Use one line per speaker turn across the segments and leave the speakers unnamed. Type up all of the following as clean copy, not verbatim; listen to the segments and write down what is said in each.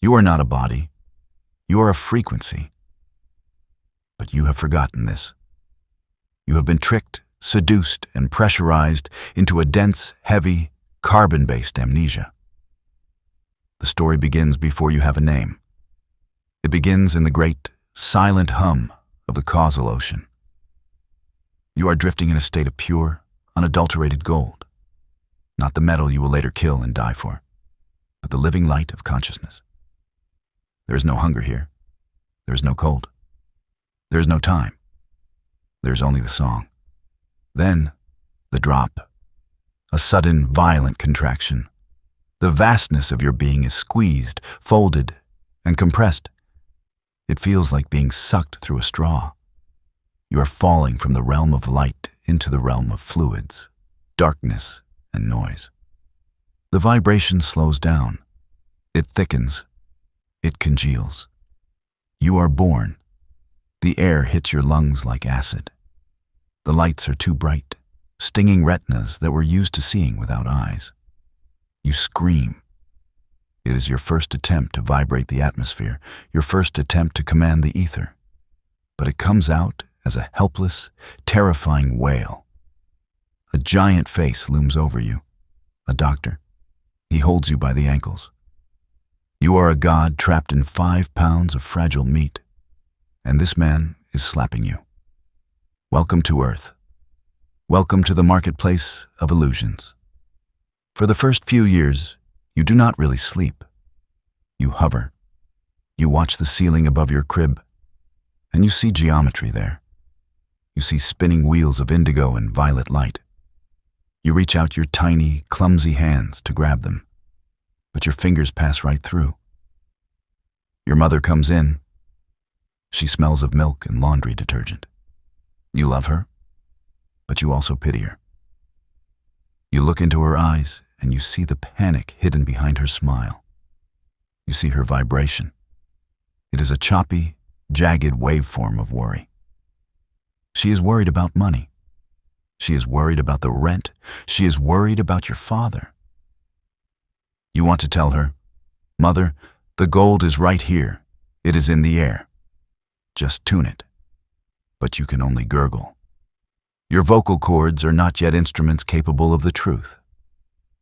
You are not a body. You are a frequency. But you have forgotten this. You have been tricked, seduced, and pressurized into a dense, heavy, carbon-based amnesia. The story begins before you have a name. It begins in the great, silent hum of the causal ocean. You are drifting in a state of pure, unadulterated gold, not the metal you will later kill and die for, but the living light of consciousness. There is no hunger here. There is no cold. There is no time. There is only the song. Then, the drop. A sudden, violent contraction. The vastness of your being is squeezed, folded, and compressed. It feels like being sucked through a straw. You are falling from the realm of light into the realm of fluids, darkness, and noise. The vibration slows down. It thickens. It congeals. You are born. The air hits your lungs like acid. The lights are too bright, stinging retinas that we're used to seeing without eyes. You scream. It is your first attempt to vibrate the atmosphere, your first attempt to command the ether. But it comes out as a helpless, terrifying wail. A giant face looms over you. A doctor. He holds you by the ankles. You are a god trapped in 5 pounds of fragile meat, and this man is slapping you. Welcome to Earth. Welcome to the marketplace of illusions. For the first few years, you do not really sleep. You hover. You watch the ceiling above your crib, and you see geometry there. You see spinning wheels of indigo and violet light. You reach out your tiny, clumsy hands to grab them, but your fingers pass right through. Your mother comes in. She smells of milk and laundry detergent. You love her, but you also pity her. You look into her eyes, and you see the panic hidden behind her smile. You see her vibration. It is a choppy, jagged waveform of worry. She is worried about money. She is worried about the rent. She is worried about your father. You want to tell her, "Mother, the gold is right here. It is in the air. Just tune it." But you can only gurgle. Your vocal cords are not yet instruments capable of the truth.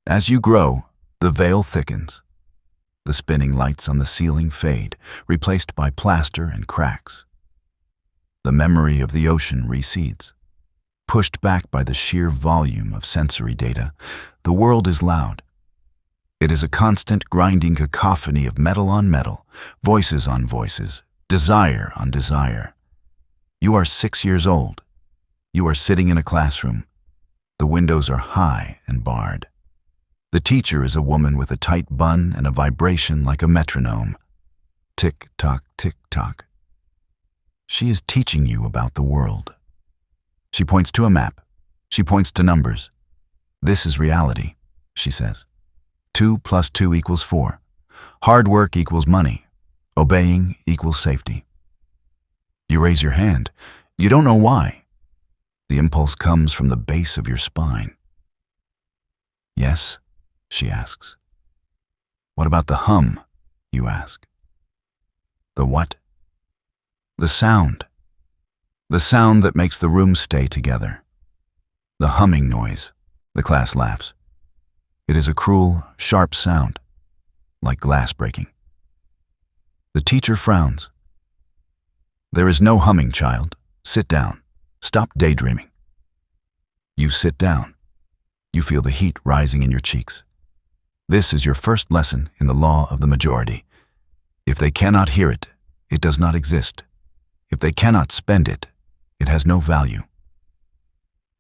As you grow, the veil thickens. The spinning lights on the ceiling fade, replaced by plaster and cracks. The memory of the ocean recedes. Pushed back by the sheer volume of sensory data, the world is loud. It is a constant grinding cacophony of metal on metal, voices on voices, desire on desire. You are 6 years old. You are sitting in a classroom. The windows are high and barred. The teacher is a woman with a tight bun and a vibration like a metronome. Tick-tock, tick-tock. She is teaching you about the world. She points to a map. She points to numbers. "This is reality," she says. 2 + 2 = 4. Hard work equals money. Obeying equals safety. You raise your hand. You don't know why. The impulse comes from the base of your spine. "Yes?" she asks. "What about the hum?" you ask. "The what?" "The sound. The sound that makes the room stay together. The humming noise." The class laughs. It is a cruel, sharp sound, like glass breaking. The teacher frowns. "There is no humming, child. Sit down. Stop daydreaming." You sit down. You feel the heat rising in your cheeks. This is your first lesson in the law of the majority. If they cannot hear it, it does not exist. If they cannot spend it, it has no value.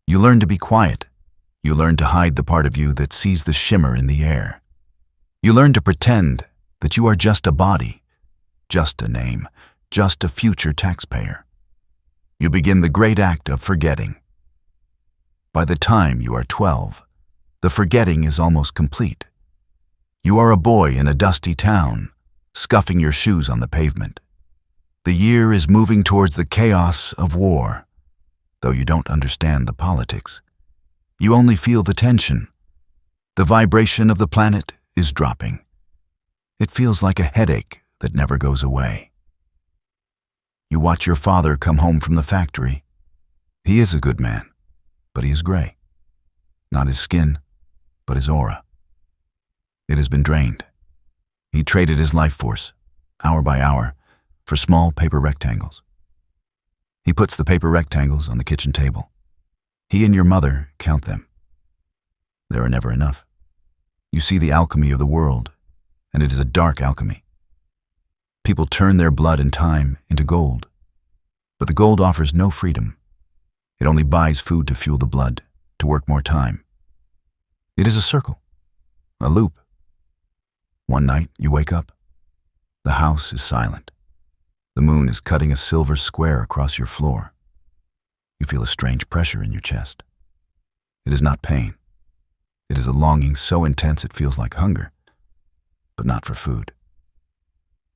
You learn to be quiet. You learn to hide the part of you that sees the shimmer in the air. You learn to pretend that you are just a body, just a name, just a future taxpayer. You begin the great act of forgetting. By the time you are 12, the forgetting is almost complete. You are a boy in a dusty town, scuffing your shoes on the pavement. The year is moving towards the chaos of war, though you don't understand the politics. You only feel the tension. The vibration of the planet is dropping. It feels like a headache that never goes away. You watch your father come home from the factory. He is a good man, but he is gray. Not his skin, but his aura. It has been drained. He traded his life force, hour by hour, for small paper rectangles. He puts the paper rectangles on the kitchen table. He and your mother count them. There are never enough. You see the alchemy of the world, and it is a dark alchemy. People turn their blood and time into gold, but the gold offers no freedom. It only buys food to fuel the blood, to work more time. It is a circle, a loop. One night you wake up. The house is silent. The moon is cutting a silver square across your floor. You feel a strange pressure in your chest. It is not pain. It is a longing so intense it feels like hunger, but not for food.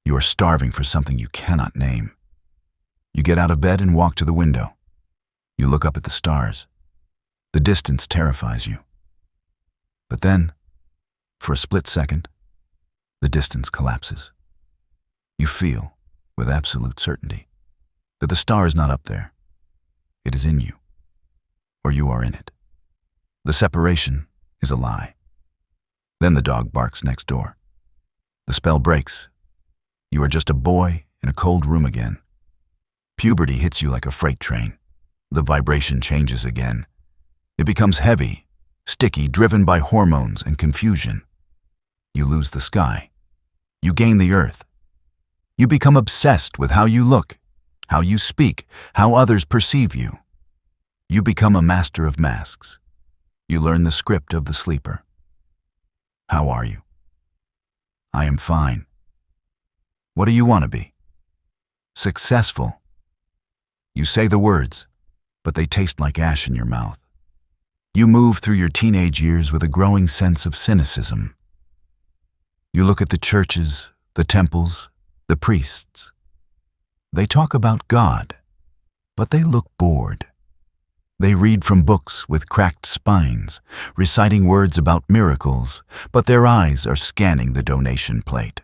You are starving for something you cannot name. You get out of bed and walk to the window. You look up at the stars. The distance terrifies you. But then, for a split second, the distance collapses. You feel, with absolute certainty, that the star is not up there. It is in you, or you are in it. The separation is a lie. Then the dog barks next door. The spell breaks. You are just a boy in a cold room again. Puberty hits you like a freight train. The vibration changes again. It becomes heavy, sticky, driven by hormones and confusion. You lose the sky. You gain the earth. You become obsessed with how you look, how you speak, how others perceive you. You become a master of masks. You learn the script of the sleeper. How are you? I am fine. What do you want to be? Successful. You say the words, but they taste like ash in your mouth. You move through your teenage years with a growing sense of cynicism. You look at the churches, the temples, the priests. They talk about God, but they look bored. They read from books with cracked spines, reciting words about miracles, but their eyes are scanning the donation plate.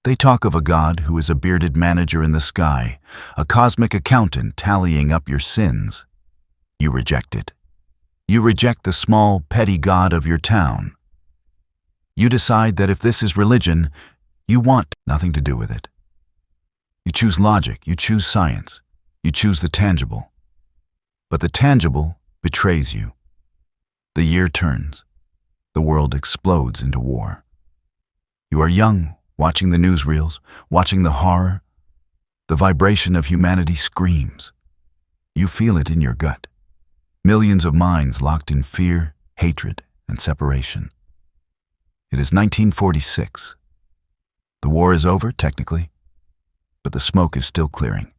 They talk of a God who is a bearded manager in the sky, a cosmic accountant tallying up your sins. You reject it. You reject the small, petty God of your town. You decide that if this is religion, you want nothing to do with it. You choose logic, you choose science, you choose the tangible. But the tangible betrays you. The year turns. The world explodes into war. You are young, watching the newsreels, watching the horror. The vibration of humanity screams. You feel it in your gut. Millions of minds locked in fear, hatred, and separation. It is 1946. The war is over, technically, but the smoke is still clearing.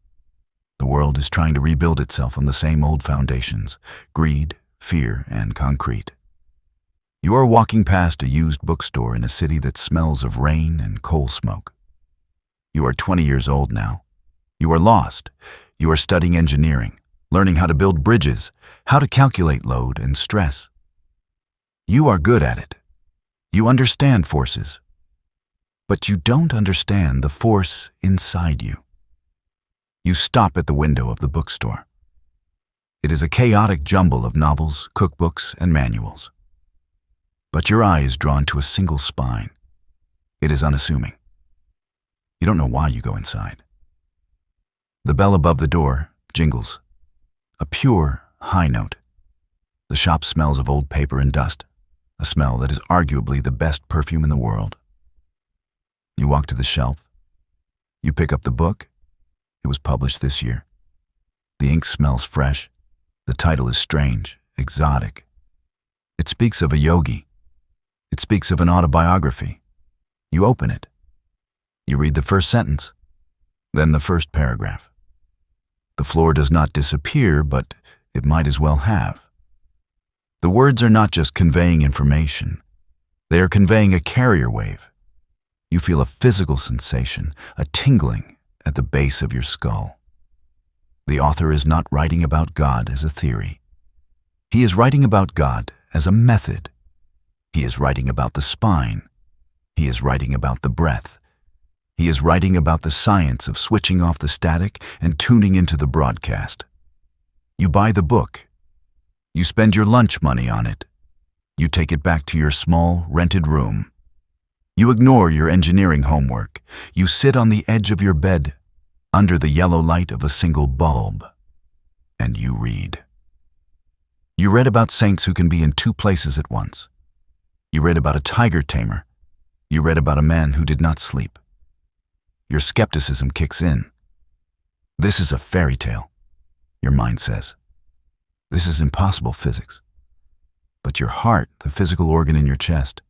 The world is trying to rebuild itself on the same old foundations: greed, fear, and concrete. You are walking past a used bookstore in a city that smells of rain and coal smoke. You are 20 years old now. You are lost. You are studying engineering, learning how to build bridges, how to calculate load and stress. You are good at it. You understand forces. But you don't understand the force inside you. You stop at the window of the bookstore. It is a chaotic jumble of novels, cookbooks, and manuals. But your eye is drawn to a single spine. It is unassuming. You don't know why you go inside. The bell above the door jingles. A pure, high note. The shop smells of old paper and dust, a smell that is arguably the best perfume in the world. You walk to the shelf. You pick up the book. It was published this year. The ink smells fresh. The title is strange, exotic. It speaks of a yogi. It speaks of an autobiography. You open it. You read the first sentence, then the first paragraph. The floor does not disappear, but it might as well have. The words are not just conveying information. They are conveying a carrier wave. You feel a physical sensation, a tingling at the base of your skull. The author is not writing about God as a theory. He is writing about God as a method. He is writing about the spine. He he is writing about the breath. He is writing about the science of switching off the static and tuning into the broadcast. You buy the book. You spend your lunch money on it. You take it back to your small, rented room. You ignore your engineering homework. You sit on the edge of your bed, under the yellow light of a single bulb, and you read. You read about saints who can be in two places at once. You read about a tiger tamer. You read about a man who did not sleep. Your skepticism kicks in. This is a fairy tale, your mind says. This is impossible physics. But your heart, the physical organ in your chest,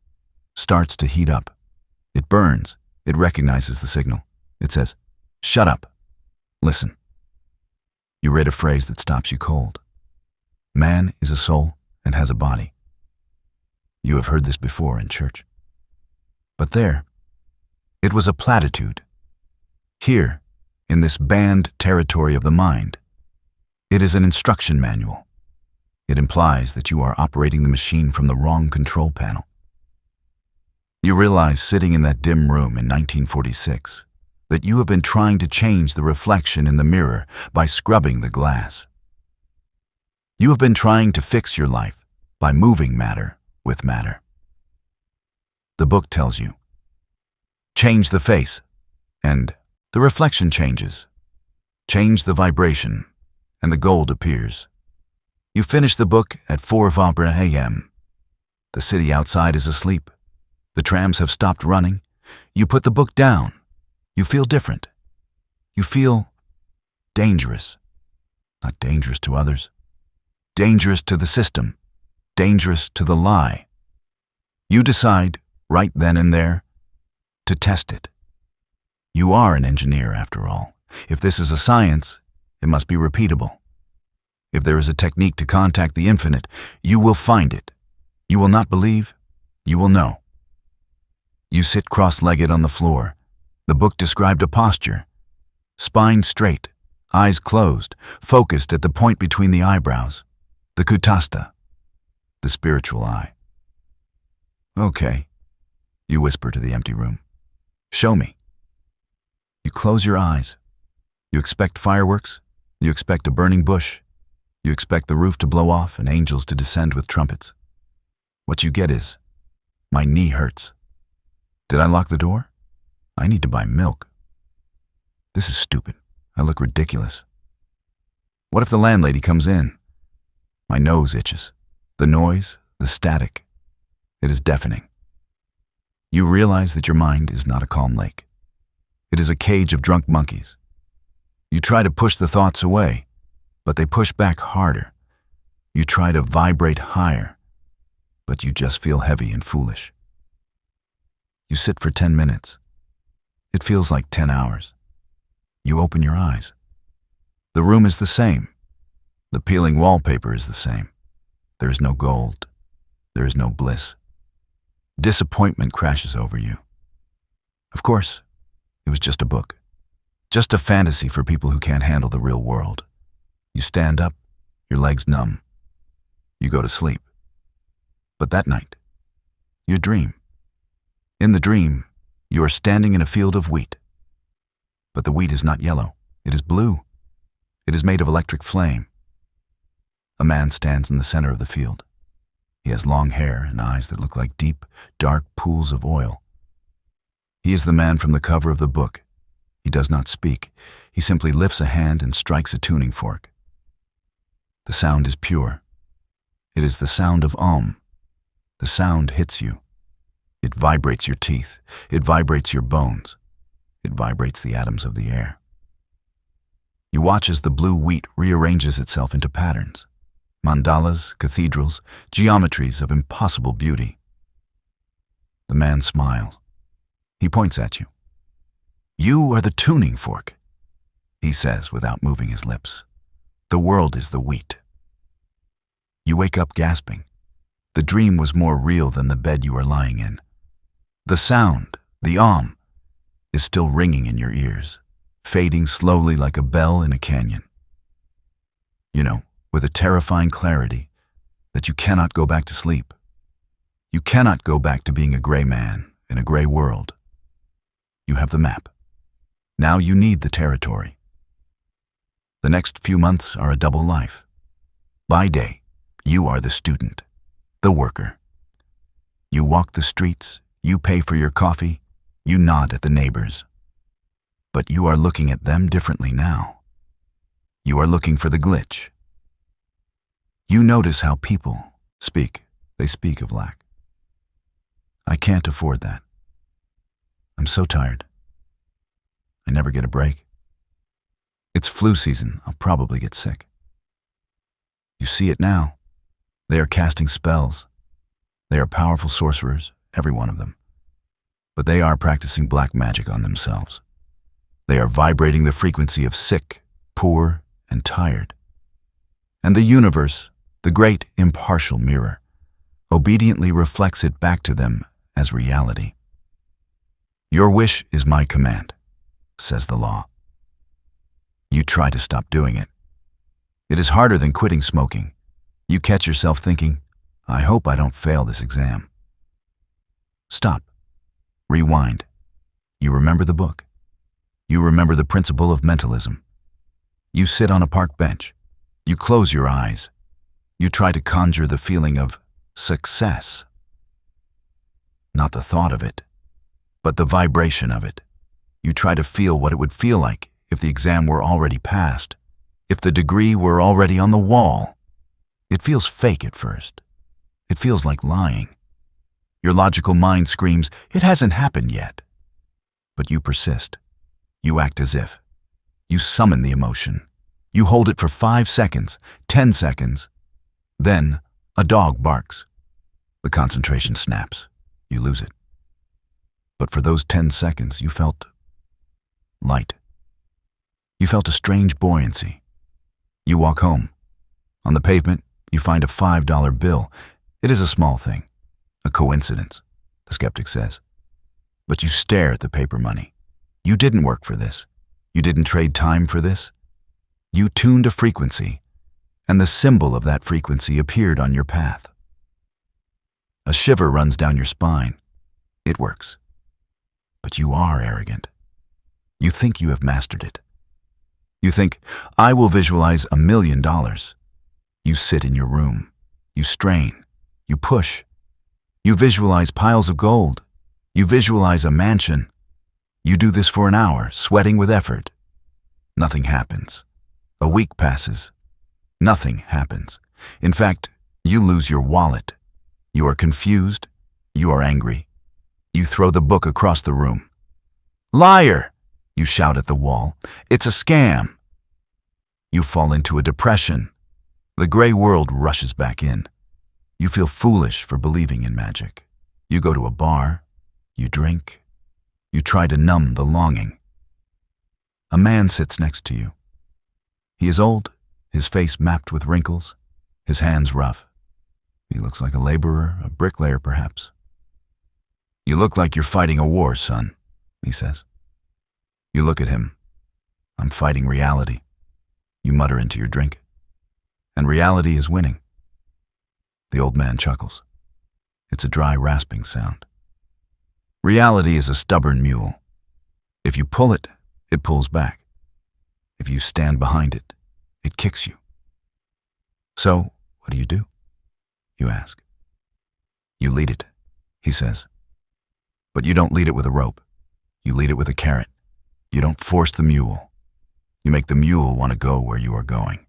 starts to heat up. It burns. It recognizes the signal. It says, "Shut up. Listen." You read a phrase that stops you cold. Man is a soul and has a body. You have heard this before in church. But there, it was a platitude. Here, in this banned territory of the mind, it is an instruction manual. It implies that you are operating the machine from the wrong control panel. You realize, sitting in that dim room in 1946, that you have been trying to change the reflection in the mirror by scrubbing the glass. You have been trying to fix your life by moving matter with matter. The book tells you, change the face, and the reflection changes. Change the vibration, and the gold appears. You finish the book at 4:00 a.m. The city outside is asleep. The trams have stopped running. You put the book down. You feel different. You feel dangerous. Not dangerous to others. Dangerous to the system. Dangerous to the lie. You decide, right then and there, to test it. You are an engineer, after all. If this is a science, it must be repeatable. If there is a technique to contact the infinite, you will find it. You will not believe, you will know. You sit cross-legged on the floor. The book described a posture. Spine straight, eyes closed, focused at the point between the eyebrows. The kutastha, the spiritual eye. Okay, you whisper to the empty room. Show me. You close your eyes. You expect fireworks. You expect a burning bush. You expect the roof to blow off and angels to descend with trumpets. What you get is, my knee hurts. Did I lock the door? I need to buy milk. This is stupid. I look ridiculous. What if the landlady comes in? My nose itches. The noise, the static. It is deafening. You realize that your mind is not a calm lake. It is a cage of drunk monkeys. You try to push the thoughts away, but they push back harder. You try to vibrate higher, but you just feel heavy and foolish. You sit for 10 minutes. It feels like 10 hours. You open your eyes. The room is the same. The peeling wallpaper is the same. There is no gold. There is no bliss. Disappointment crashes over you. Of course, it was just a book. Just a fantasy for people who can't handle the real world. You stand up, your legs numb. You go to sleep. But that night, you dream. In the dream, you are standing in a field of wheat. But the wheat is not yellow. It is blue. It is made of electric flame. A man stands in the center of the field. He has long hair and eyes that look like deep, dark pools of oil. He is the man from the cover of the book. He does not speak. He simply lifts a hand and strikes a tuning fork. The sound is pure. It is the sound of Om. The sound hits you. It vibrates your teeth. It vibrates your bones. It vibrates the atoms of the air. You watch as the blue wheat rearranges itself into patterns. Mandalas, cathedrals, geometries of impossible beauty. The man smiles. He points at you. You are the tuning fork, he says without moving his lips. The world is the wheat. You wake up gasping. The dream was more real than the bed you are lying in. The sound, the Om, is still ringing in your ears, fading slowly like a bell in a canyon. You know, with a terrifying clarity that you cannot go back to sleep. You cannot go back to being a gray man, in a gray world. You have the map. Now you need the territory. The next few months are a double life. By day, you are the student, the worker. You walk the streets, you pay for your coffee, you nod at the neighbors. But you are looking at them differently now. You are looking for the glitch. You notice how people speak. They speak of lack. I can't afford that. I'm so tired. I never get a break. It's flu season. I'll probably get sick. You see it now. They are casting spells. They are powerful sorcerers, every one of them. But they are practicing black magic on themselves. They are vibrating the frequency of sick, poor, and tired. And the universe, the great impartial mirror, obediently reflects it back to them as reality. Your wish is my command, says the law. You try to stop doing it. It is harder than quitting smoking. You catch yourself thinking, I hope I don't fail this exam. Stop. Rewind. You remember the book. You remember the principle of mentalism. You sit on a park bench. You close your eyes. You try to conjure the feeling of success. Not the thought of it, but the vibration of it. You try to feel what it would feel like if the exam were already passed, if the degree were already on the wall. It feels fake at first. It feels like lying. Your logical mind screams, it hasn't happened yet. But you persist. You act as if. You summon the emotion. You hold it for 5 seconds, 10 seconds. Then a dog barks. The concentration snaps. You lose it. But for those 10 seconds, you felt light. You felt a strange buoyancy. You walk home. On the pavement, you find a $5 bill. It is a small thing, a coincidence, the skeptic says. But you stare at the paper money. You didn't work for this. You didn't trade time for this. You tuned a frequency, and the symbol of that frequency appeared on your path. A shiver runs down your spine. It works. But you are arrogant. You think you have mastered it. You think, I will visualize $1 million. You sit in your room. You strain. You push. You visualize piles of gold. You visualize a mansion. You do this for an hour, sweating with effort. Nothing happens. A week passes. Nothing happens. In fact, you lose your wallet. You are confused. You are angry. You throw the book across the room. Liar! You shout at the wall. It's a scam. You fall into a depression. The gray world rushes back in. You feel foolish for believing in magic. You go to a bar. You drink. You try to numb the longing. A man sits next to you. He is old, his face mapped with wrinkles, his hands rough. He looks like a laborer, a bricklayer perhaps. You look like you're fighting a war, son, he says. You look at him. I'm fighting reality. You mutter into your drink. And reality is winning. The old man chuckles. It's a dry, rasping sound. Reality is a stubborn mule. If you pull it, it pulls back. If you stand behind it, it kicks you. So, what do? You ask. You lead it, he says. But you don't lead it with a rope. You lead it with a carrot. You don't force the mule. You make the mule want to go where you are going.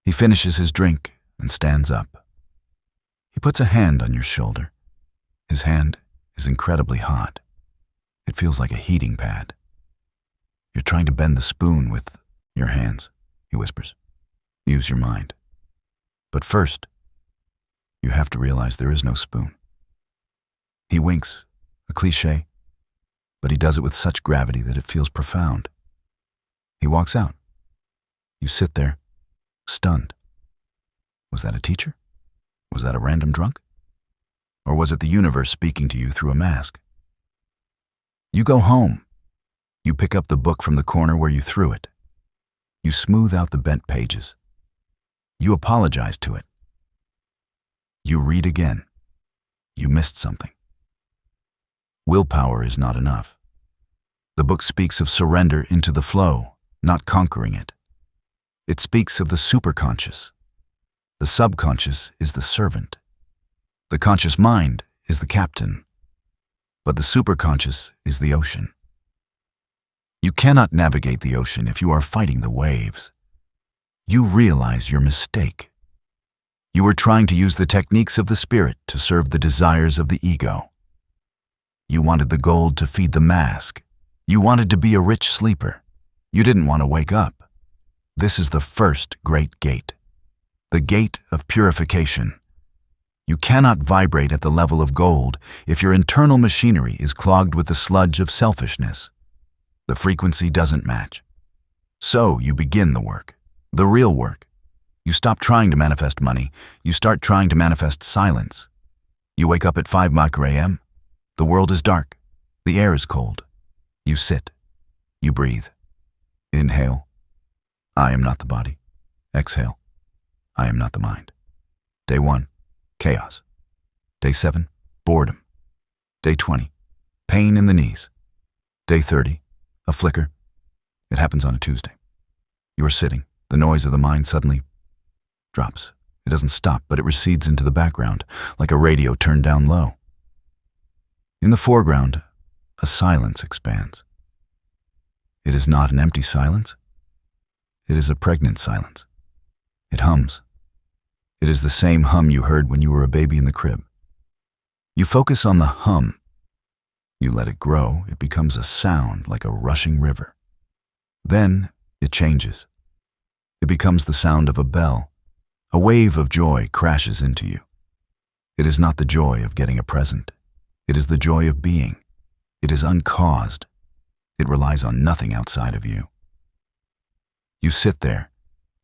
He finishes his drink and stands up. He puts a hand on your shoulder. His hand is incredibly hot. It feels like a heating pad. You're trying to bend the spoon with your hands, he whispers. Use your mind. But first, you have to realize there is no spoon. He winks, a cliché, but he does it with such gravity that it feels profound. He walks out. You sit there, stunned. Was that a teacher? Was that a random drunk? Or was it the universe speaking to you through a mask? You go home. You pick up the book from the corner where you threw it. You smooth out the bent pages. You apologize to it. You read again. You missed something. Willpower is not enough. The book speaks of surrender into the flow, not conquering it. It speaks of the superconscious. The subconscious is the servant. The conscious mind is the captain, but the superconscious is the ocean. You cannot navigate the ocean if you are fighting the waves. You realize your mistake. You were trying to use the techniques of the spirit to serve the desires of the ego. You wanted the gold to feed the mask. You wanted to be a rich sleeper. You didn't want to wake up. This is the first great gate, the gate of purification. You cannot vibrate at the level of gold if your internal machinery is clogged with the sludge of selfishness. The frequency doesn't match. So you begin the work, the real work. You stop trying to manifest money. You start trying to manifest silence. You wake up at 5 a.m. The world is dark. The air is cold. You sit. You breathe. Inhale. I am not the body. Exhale. I am not the mind. Day 1, chaos. Day 7, boredom. Day 20, pain in the knees. Day 30, a flicker. It happens on a Tuesday. You are sitting. The noise of the mind suddenly drops. It doesn't stop, but it recedes into the background, like a radio turned down low. In the foreground, a silence expands. It is not an empty silence. It is a pregnant silence. It hums. It is the same hum you heard when you were a baby in the crib. You focus on the hum. You let it grow. It becomes a sound like a rushing river. Then it changes. It becomes the sound of a bell. A wave of joy crashes into you. It is not the joy of getting a present. It is the joy of being. It is uncaused. It relies on nothing outside of you. You sit there,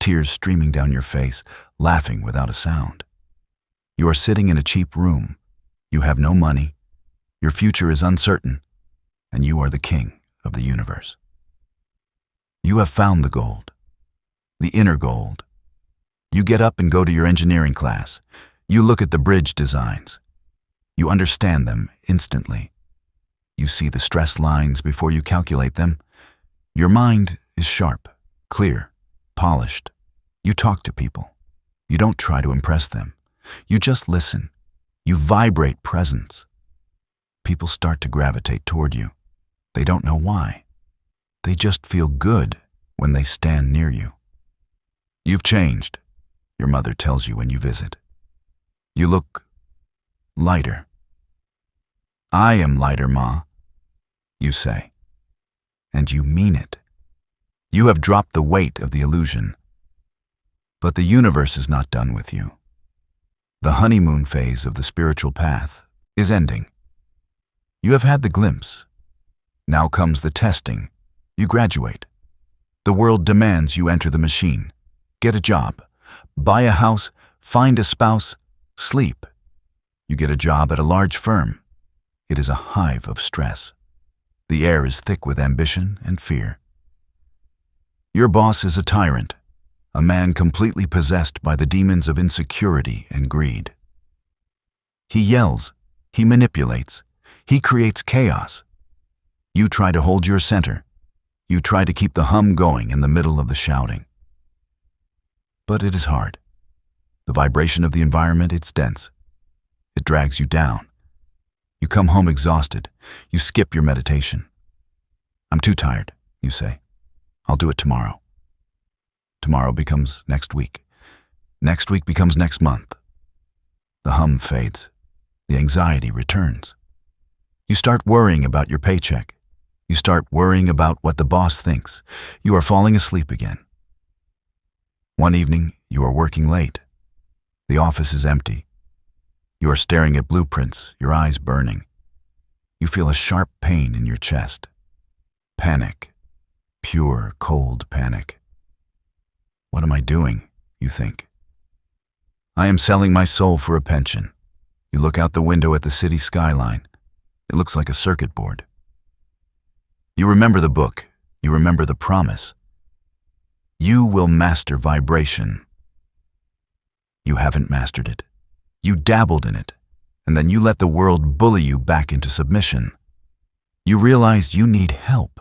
tears streaming down your face, laughing without a sound. You are sitting in a cheap room. You have no money. Your future is uncertain, and you are the king of the universe. You have found the gold, the inner gold. You get up and go to your engineering class. You look at the bridge designs. You understand them instantly. You see the stress lines before you calculate them. Your mind is sharp, clear, polished. You talk to people. You don't try to impress them. You just listen. You vibrate presence. People start to gravitate toward you. They don't know why. They just feel good when they stand near you. You've changed, your mother tells you when you visit. You look lighter. I am lighter, Ma, you say. And you mean it. You have dropped the weight of the illusion. But the universe is not done with you. The honeymoon phase of the spiritual path is ending. You have had the glimpse. Now comes the testing. You graduate. The world demands you enter the machine. Get a job. Buy a house. Find a spouse. Sleep. You get a job at a large firm. It is a hive of stress. The air is thick with ambition and fear. Your boss is a tyrant, a man completely possessed by the demons of insecurity and greed. He yells, he manipulates, he creates chaos. You try to hold your center. You try to keep the hum going in the middle of the shouting. But it is hard. The vibration of the environment, it's dense. It drags you down. You come home exhausted. You skip your meditation. I'm too tired, you say. I'll do it tomorrow. Tomorrow becomes next week. Next week becomes next month. The hum fades. The anxiety returns. You start worrying about your paycheck. You start worrying about what the boss thinks. You are falling asleep again. One evening, you are working late. The office is empty. You are staring at blueprints, your eyes burning. You feel a sharp pain in your chest. Panic. Pure, cold panic. What am I doing, you think? I am selling my soul for a pension. You look out the window at the city skyline. It looks like a circuit board. You remember the book. You remember the promise. You will master vibration. You haven't mastered it. You dabbled in it, and then you let the world bully you back into submission. You realize you need help.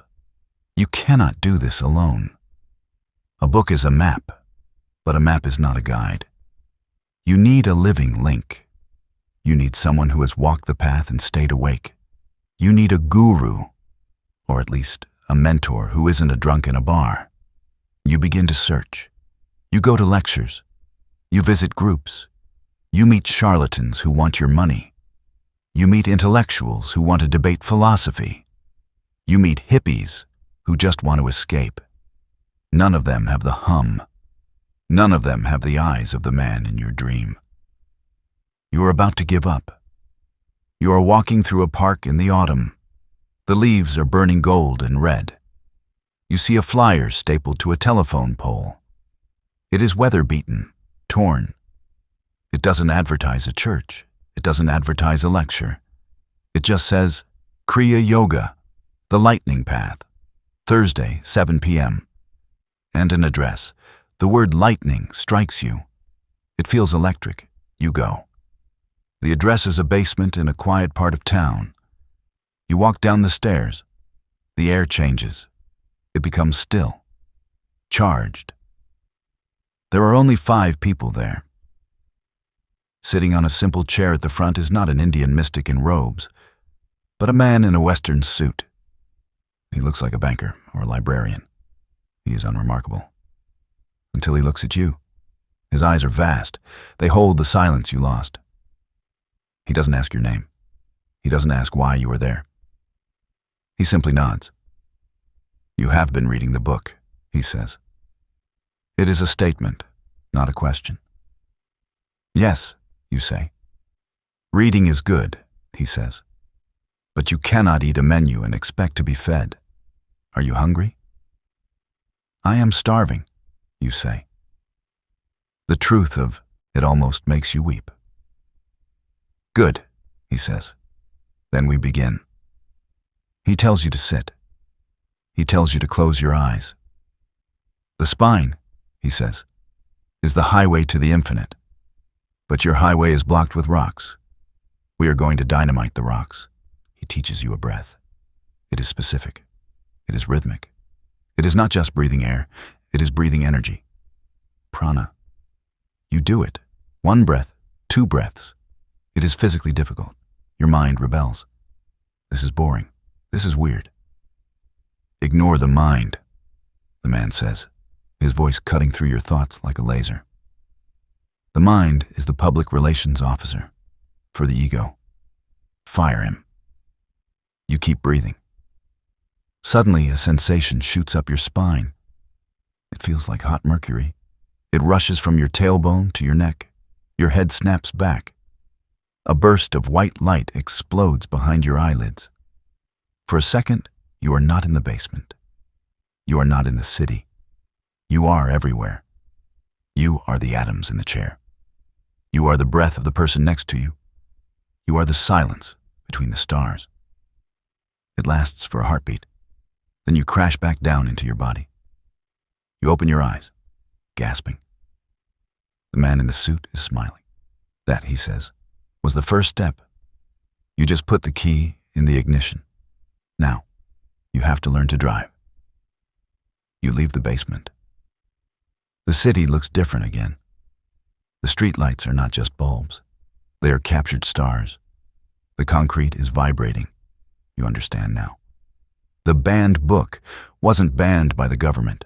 You cannot do this alone. A book is a map, but a map is not a guide. You need a living link. You need someone who has walked the path and stayed awake. You need a guru, or at least a mentor who isn't a drunk in a bar. You begin to search. You go to lectures. You visit groups. You meet charlatans who want your money. You meet intellectuals who want to debate philosophy. You meet hippies who just want to escape. None of them have the hum. None of them have the eyes of the man in your dream. You are about to give up. You are walking through a park in the autumn. The leaves are burning gold and red. You see a flyer stapled to a telephone pole. It is weather-beaten, torn. It doesn't advertise a church. It doesn't advertise a lecture. It just says, Kriya Yoga, the lightning path, Thursday, 7 p.m. And an address. The word lightning strikes you. It feels electric. You go. The address is a basement in a quiet part of town. You walk down the stairs. The air changes. It becomes still, charged. There are only 5 people there. Sitting on a simple chair at the front is not an Indian mystic in robes, but a man in a Western suit. He looks like a banker or a librarian. He is unremarkable. Until he looks at you. His eyes are vast. They hold the silence you lost. He doesn't ask your name. He doesn't ask why you are there. He simply nods. You have been reading the book, he says. It is a statement, not a question. Yes, you say. Reading is good, he says. But you cannot eat a menu and expect to be fed. Are you hungry? I am starving, you say. The truth of it almost makes you weep. Good, he says. Then we begin. He tells you to sit. He tells you to close your eyes. The spine, he says, is the highway to the infinite. But your highway is blocked with rocks. We are going to dynamite the rocks. He teaches you a breath. It is specific. It is rhythmic. It is not just breathing air. It is breathing energy. Prana. You do it. 1 breath, 2 breaths. It is physically difficult. Your mind rebels. This is boring. This is weird. Ignore the mind, the man says, his voice cutting through your thoughts like a laser. The mind is the public relations officer for the ego. Fire him. You keep breathing. Suddenly, a sensation shoots up your spine. It feels like hot mercury. It rushes from your tailbone to your neck. Your head snaps back. A burst of white light explodes behind your eyelids. For a second, you are not in the basement. You are not in the city. You are everywhere. You are the atoms in the chair. You are the breath of the person next to you. You are the silence between the stars. It lasts for a heartbeat. Then you crash back down into your body. You open your eyes, gasping. The man in the suit is smiling. That, he says, was the first step. You just put the key in the ignition. Now, you have to learn to drive. You leave the basement. The city looks different again. The streetlights are not just bulbs. They are captured stars. The concrete is vibrating. You understand now. The banned book wasn't banned by the government.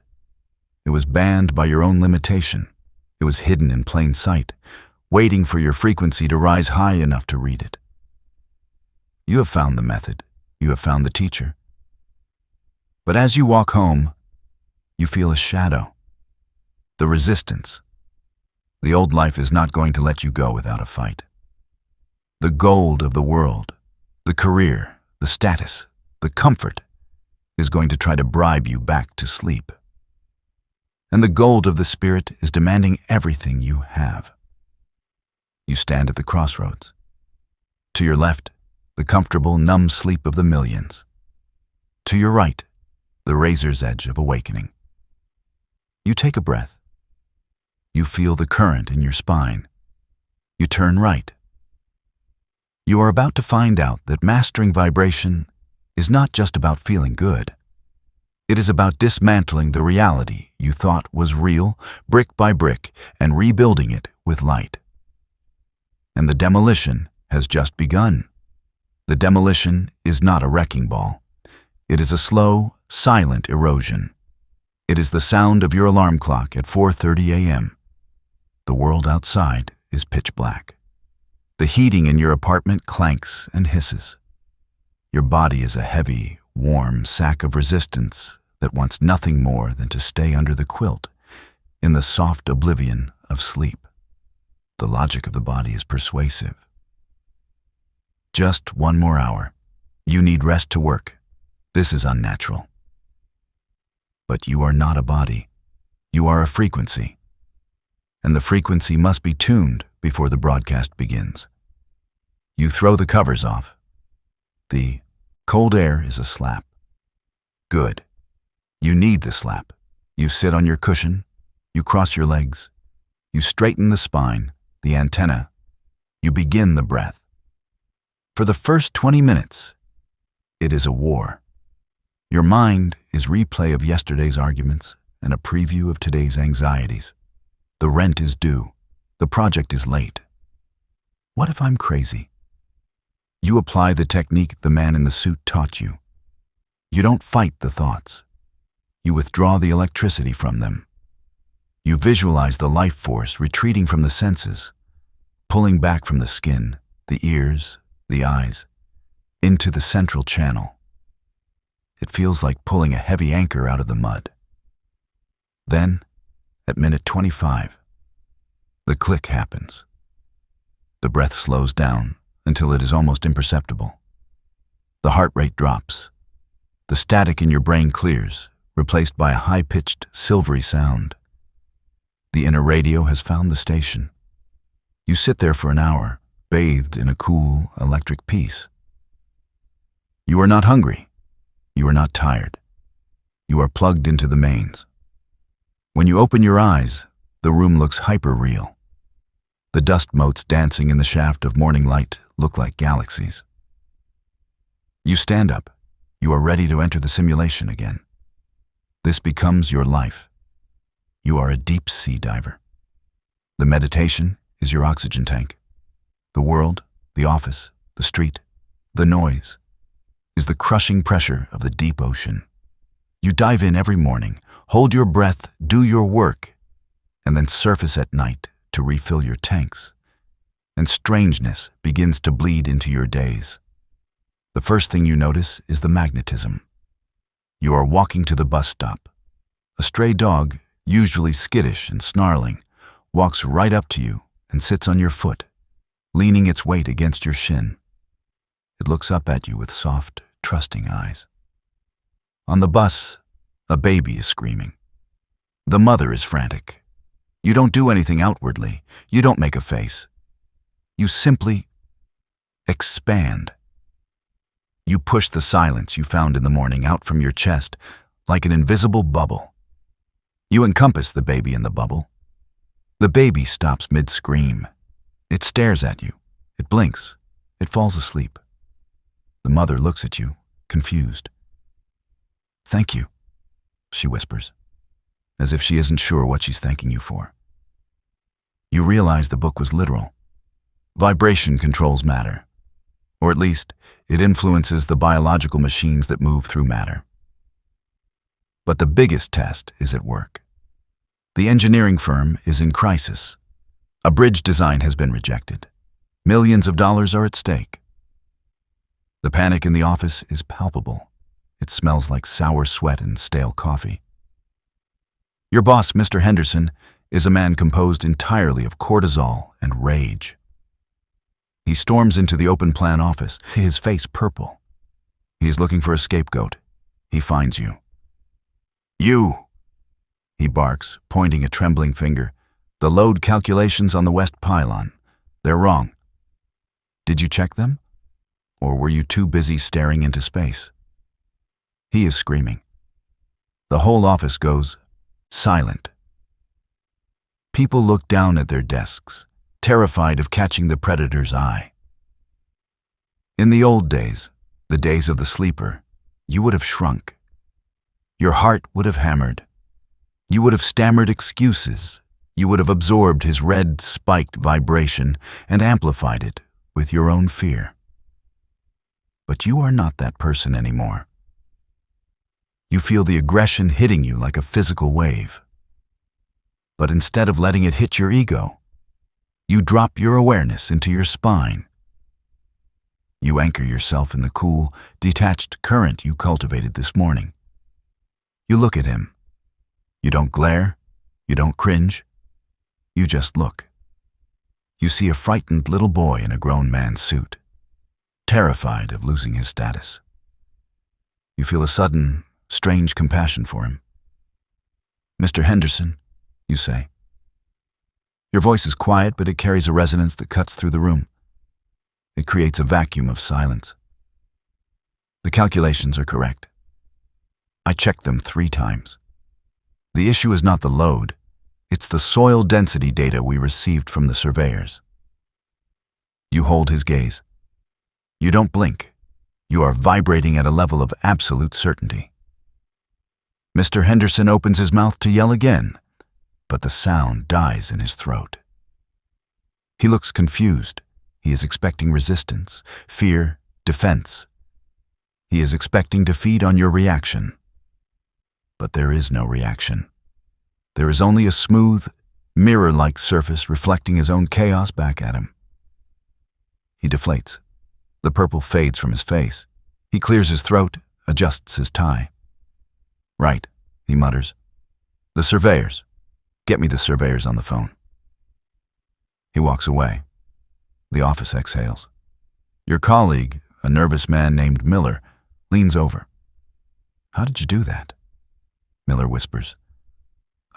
It was banned by your own limitation. It was hidden in plain sight, waiting for your frequency to rise high enough to read it. You have found the method. You have found the teacher. But as you walk home, you feel a shadow. The resistance. The old life is not going to let you go without a fight. The gold of the world, the career, the status, the comfort, is going to try to bribe you back to sleep. And the gold of the spirit is demanding everything you have. You stand at the crossroads. To your left, the comfortable, numb sleep of the millions. To your right, the razor's edge of awakening. You take a breath. You feel the current in your spine. You turn right. You are about to find out that mastering vibration is not just about feeling good. It is about dismantling the reality you thought was real, brick by brick, and rebuilding it with light. And the demolition has just begun. The demolition is not a wrecking ball. It is a slow, silent erosion. It is the sound of your alarm clock at 4:30 a.m. The world outside is pitch black. The heating in your apartment clanks and hisses. Your body is a heavy, warm sack of resistance that wants nothing more than to stay under the quilt in the soft oblivion of sleep. The logic of the body is persuasive. Just one more hour. You need rest to work. This is unnatural. But you are not a body. You are a frequency. And the frequency must be tuned before the broadcast begins. You throw the covers off. The cold air is a slap. Good. You need the slap. You sit on your cushion. You cross your legs. You straighten the spine, the antenna. You begin the breath. For the first 20 minutes, it is a war. Your mind is replay of yesterday's arguments and a preview of today's anxieties. The rent is due. The project is late. What if I'm crazy? You apply the technique the man in the suit taught you. You don't fight the thoughts. You withdraw the electricity from them. You visualize the life force retreating from the senses, pulling back from the skin, the ears, the eyes, into the central channel. It feels like pulling a heavy anchor out of the mud. Then, at minute 25, the click happens. The breath slows down until it is almost imperceptible. The heart rate drops. The static in your brain clears, replaced by a high-pitched, silvery sound. The inner radio has found the station. You sit there for an hour, bathed in a cool, electric peace. You are not hungry. You are not tired. You are plugged into the mains. When you open your eyes, the room looks hyper-real. The dust motes dancing in the shaft of morning light look like galaxies. You stand up. You are ready to enter the simulation again. This becomes your life. You are a deep-sea diver. The meditation is your oxygen tank. The world, the office, the street, the noise, is the crushing pressure of the deep ocean. You dive in every morning, hold your breath, do your work, and then surface at night to refill your tanks. And strangeness begins to bleed into your days. The first thing you notice is the magnetism. You are walking to the bus stop. A stray dog, usually skittish and snarling, walks right up to you and sits on your foot, leaning its weight against your shin. It looks up at you with soft, trusting eyes. On the bus, a baby is screaming. The mother is frantic. You don't do anything outwardly. You don't make a face. You simply expand. You push the silence you found in the morning out from your chest like an invisible bubble. You encompass the baby in the bubble. The baby stops mid-scream. It stares at you. It blinks. It falls asleep. The mother looks at you, confused. "Thank you," she whispers, as if she isn't sure what she's thanking you for. You realize the book was literal. Vibration controls matter, or at least it influences the biological machines that move through matter. But the biggest test is at work. The engineering firm is in crisis. A bridge design has been rejected. Millions of dollars are at stake. The panic in the office is palpable. It smells like sour sweat and stale coffee. Your boss, Mr. Henderson, is a man composed entirely of cortisol and rage. He storms into the open-plan office, his face purple. He is looking for a scapegoat. He finds you. "You!" he barks, pointing a trembling finger. "The load calculations on the west pylon. They're wrong. Did you check them? Or were you too busy staring into space?" He is screaming. The whole office goes silent. People look down at their desks, terrified of catching the predator's eye. In the old days, the days of the sleeper, you would have shrunk. Your heart would have hammered. You would have stammered excuses. You would have absorbed his red, spiked vibration and amplified it with your own fear. But you are not that person anymore. You feel the aggression hitting you like a physical wave. But instead of letting it hit your ego, you drop your awareness into your spine. You anchor yourself in the cool, detached current you cultivated this morning. You look at him. You don't glare. You don't cringe. You just look. You see a frightened little boy in a grown man's suit, terrified of losing his status. You feel a sudden, strange compassion for him. "Mr. Henderson," you say. Your voice is quiet, but it carries a resonance that cuts through the room. It creates a vacuum of silence. The calculations are correct. I checked them 3 times. The issue is not the load. It's the soil density data we received from the surveyors. You hold his gaze. You don't blink. You are vibrating at a level of absolute certainty. Mr. Henderson opens his mouth to yell again, but the sound dies in his throat. He looks confused. He is expecting resistance, fear, defense. He is expecting to feed on your reaction. But there is no reaction. There is only a smooth, mirror-like surface reflecting his own chaos back at him. He deflates. The purple fades from his face. He clears his throat, adjusts his tie. "Right," he mutters. "The surveyors. Get me the surveyors on the phone." He walks away. The office exhales. Your colleague, a nervous man named Miller, leans over. "How did you do that?" Miller whispers.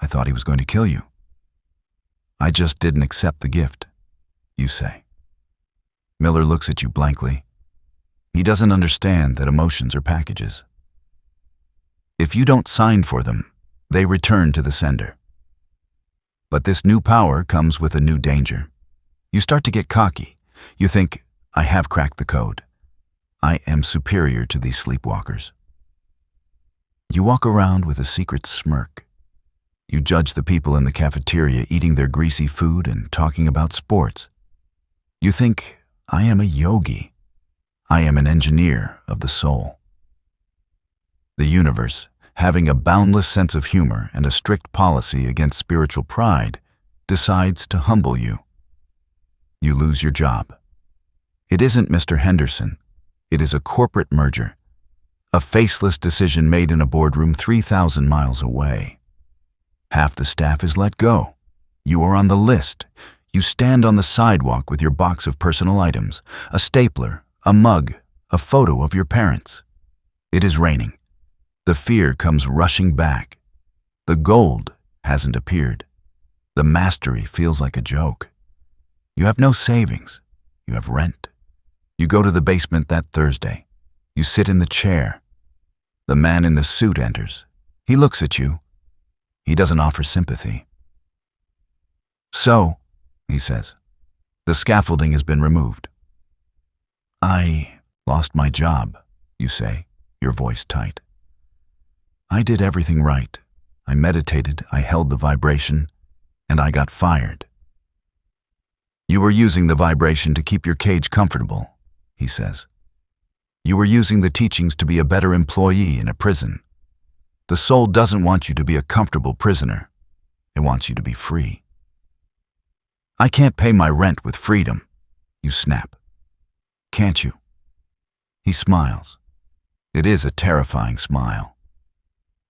"I thought he was going to kill you." "I just didn't accept the gift," you say. Miller looks at you blankly. He doesn't understand that emotions are packages. If you don't sign for them, they return to the sender. But this new power comes with a new danger. You start to get cocky. You think, "I have cracked the code. I am superior to these sleepwalkers." You walk around with a secret smirk. You judge the people in the cafeteria eating their greasy food and talking about sports. You think, "I am a yogi. I am an engineer of the soul." The universe, having a boundless sense of humor and a strict policy against spiritual pride, decides to humble you. You lose your job. It isn't Mr. Henderson. It is a corporate merger, a faceless decision made in a boardroom 3,000 miles away. Half the staff is let go. You are on the list. You stand on the sidewalk with your box of personal items, a stapler, a mug, a photo of your parents. It is raining. The fear comes rushing back. The gold hasn't appeared. The mastery feels like a joke. You have no savings. You have rent. You go to the basement that Thursday. You sit in the chair. The man in the suit enters. He looks at you. He doesn't offer sympathy. "So," he says, "the scaffolding has been removed." "I lost my job," you say, your voice tight. "I did everything right. I meditated, I held the vibration, and I got fired." "You were using the vibration to keep your cage comfortable," he says. "You were using the teachings to be a better employee in a prison. The soul doesn't want you to be a comfortable prisoner. It wants you to be free." "I can't pay my rent with freedom," you snap. "Can't you?" He smiles. It is a terrifying smile.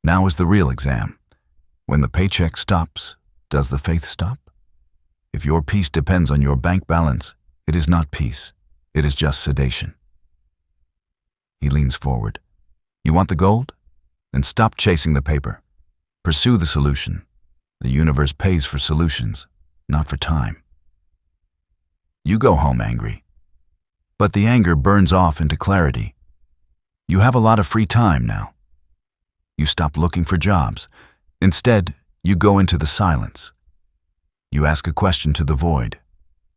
Now is the real exam. When the paycheck stops, does the faith stop? If your peace depends on your bank balance, it is not peace. It is just sedation. He leans forward. "You want the gold? Then stop chasing the paper. Pursue the solution. The universe pays for solutions, not for time." You go home angry. But the anger burns off into clarity. You have a lot of free time now. You stop looking for jobs. Instead, you go into the silence. You ask a question to the void.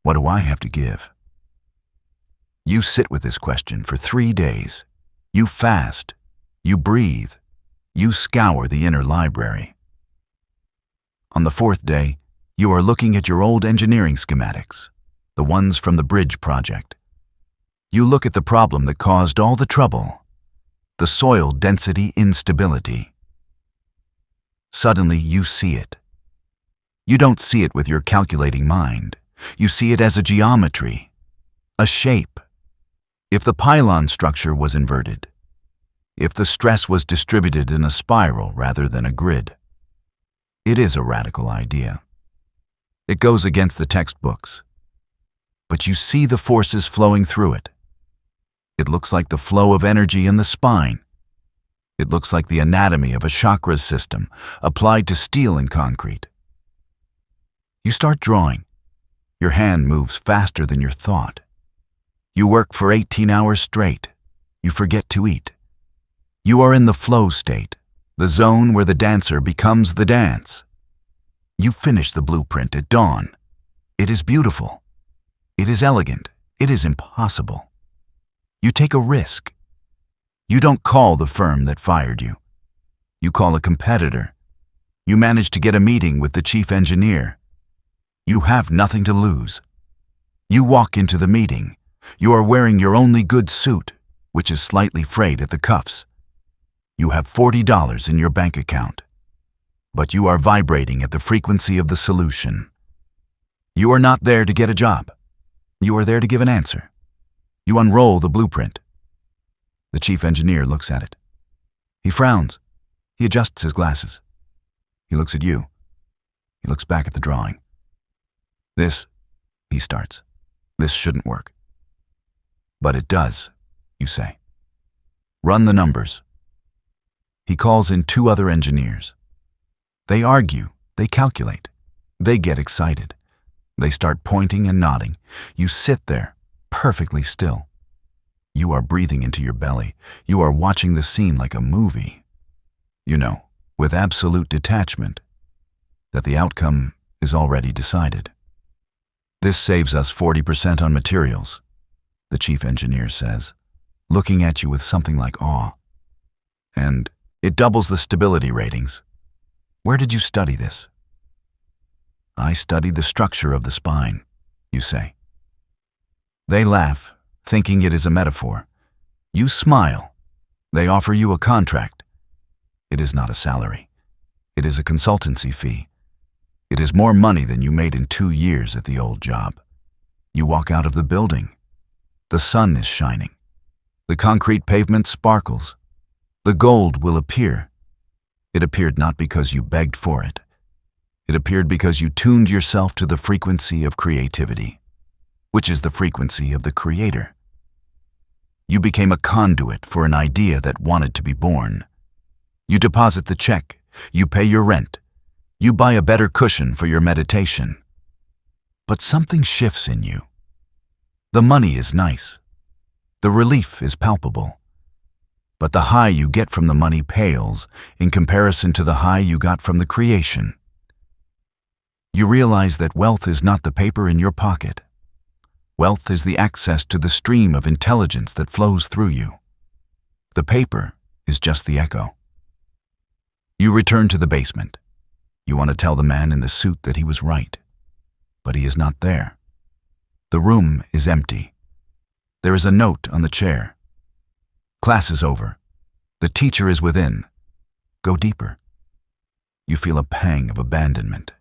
What do I have to give? You sit with this question for 3 days. You fast. You breathe. You scour the inner library. On the fourth day, you are looking at your old engineering schematics, the ones from the bridge project. You look at the problem that caused all the trouble, the soil density instability. Suddenly, you see it. You don't see it with your calculating mind. You see it as a geometry, a shape. If the pylon structure was inverted, if the stress was distributed in a spiral rather than a grid. It is a radical idea. It goes against the textbooks. But you see the forces flowing through it. It looks like the flow of energy in the spine. It looks like the anatomy of a chakra system applied to steel and concrete. You start drawing. Your hand moves faster than your thought. You work for 18 hours straight. You forget to eat. You are in the flow state, the zone where the dancer becomes the dance. You finish the blueprint at dawn. It is beautiful. It is elegant. It is impossible. You take a risk. You don't call the firm that fired you. You call a competitor. You manage to get a meeting with the chief engineer. You have nothing to lose. You walk into the meeting. You are wearing your only good suit, which is slightly frayed at the cuffs. You have $40 in your bank account, but you are vibrating at the frequency of the solution. You are not there to get a job. You are there to give an answer. You unroll the blueprint. The chief engineer looks at it. He frowns. He adjusts his glasses. He looks at you. He looks back at the drawing. This, he starts. This shouldn't work. But it does, you say. Run the numbers. He calls in 2 other engineers. They argue, they calculate, they get excited. They start pointing and nodding. You sit there, perfectly still. You are breathing into your belly. You are watching the scene like a movie. You know, with absolute detachment, that the outcome is already decided. This saves us 40% on materials, the chief engineer says, looking at you with something like awe. And it doubles the stability ratings. Where did you study this? I studied the structure of the spine, you say. They laugh, thinking it is a metaphor. You smile. They offer you a contract. It is not a salary. It is a consultancy fee. It is more money than you made in 2 years at the old job. You walk out of the building. The sun is shining. The concrete pavement sparkles. The gold will appear. It appeared not because you begged for it. It appeared because you tuned yourself to the frequency of creativity, which is the frequency of the Creator. You became a conduit for an idea that wanted to be born. You deposit the check. You pay your rent. You buy a better cushion for your meditation. But something shifts in you. The money is nice. The relief is palpable. But the high you get from the money pales in comparison to the high you got from the creation. You realize that wealth is not the paper in your pocket. Wealth is the access to the stream of intelligence that flows through you. The paper is just the echo. You return to the basement. You want to tell the man in the suit that he was right, but he is not there. The room is empty. There is a note on the chair. Class is over. The teacher is within. Go deeper. You feel a pang of abandonment.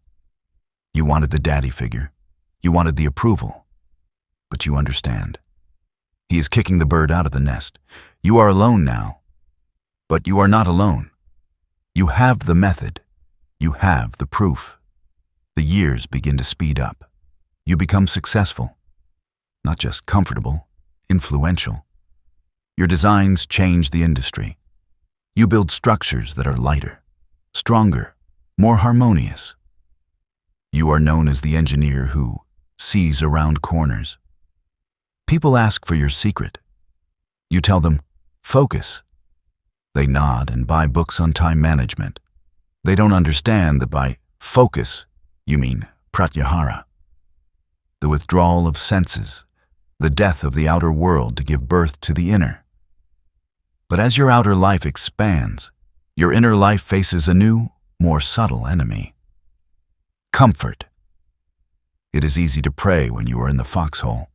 You wanted the daddy figure. You wanted the approval. But you understand. He is kicking the bird out of the nest. You are alone now. But you are not alone. You have the method. You have the proof. The years begin to speed up. You become successful. Not just comfortable, influential. Your designs change the industry. You build structures that are lighter, stronger, more harmonious. You are known as the engineer who sees around corners. People ask for your secret. You tell them, focus. They nod and buy books on time management. They don't understand that by focus, you mean pratyahara, the withdrawal of senses, the death of the outer world to give birth to the inner. But as your outer life expands, your inner life faces a new, more subtle enemy. Comfort. It is easy to pray when you are in the foxhole.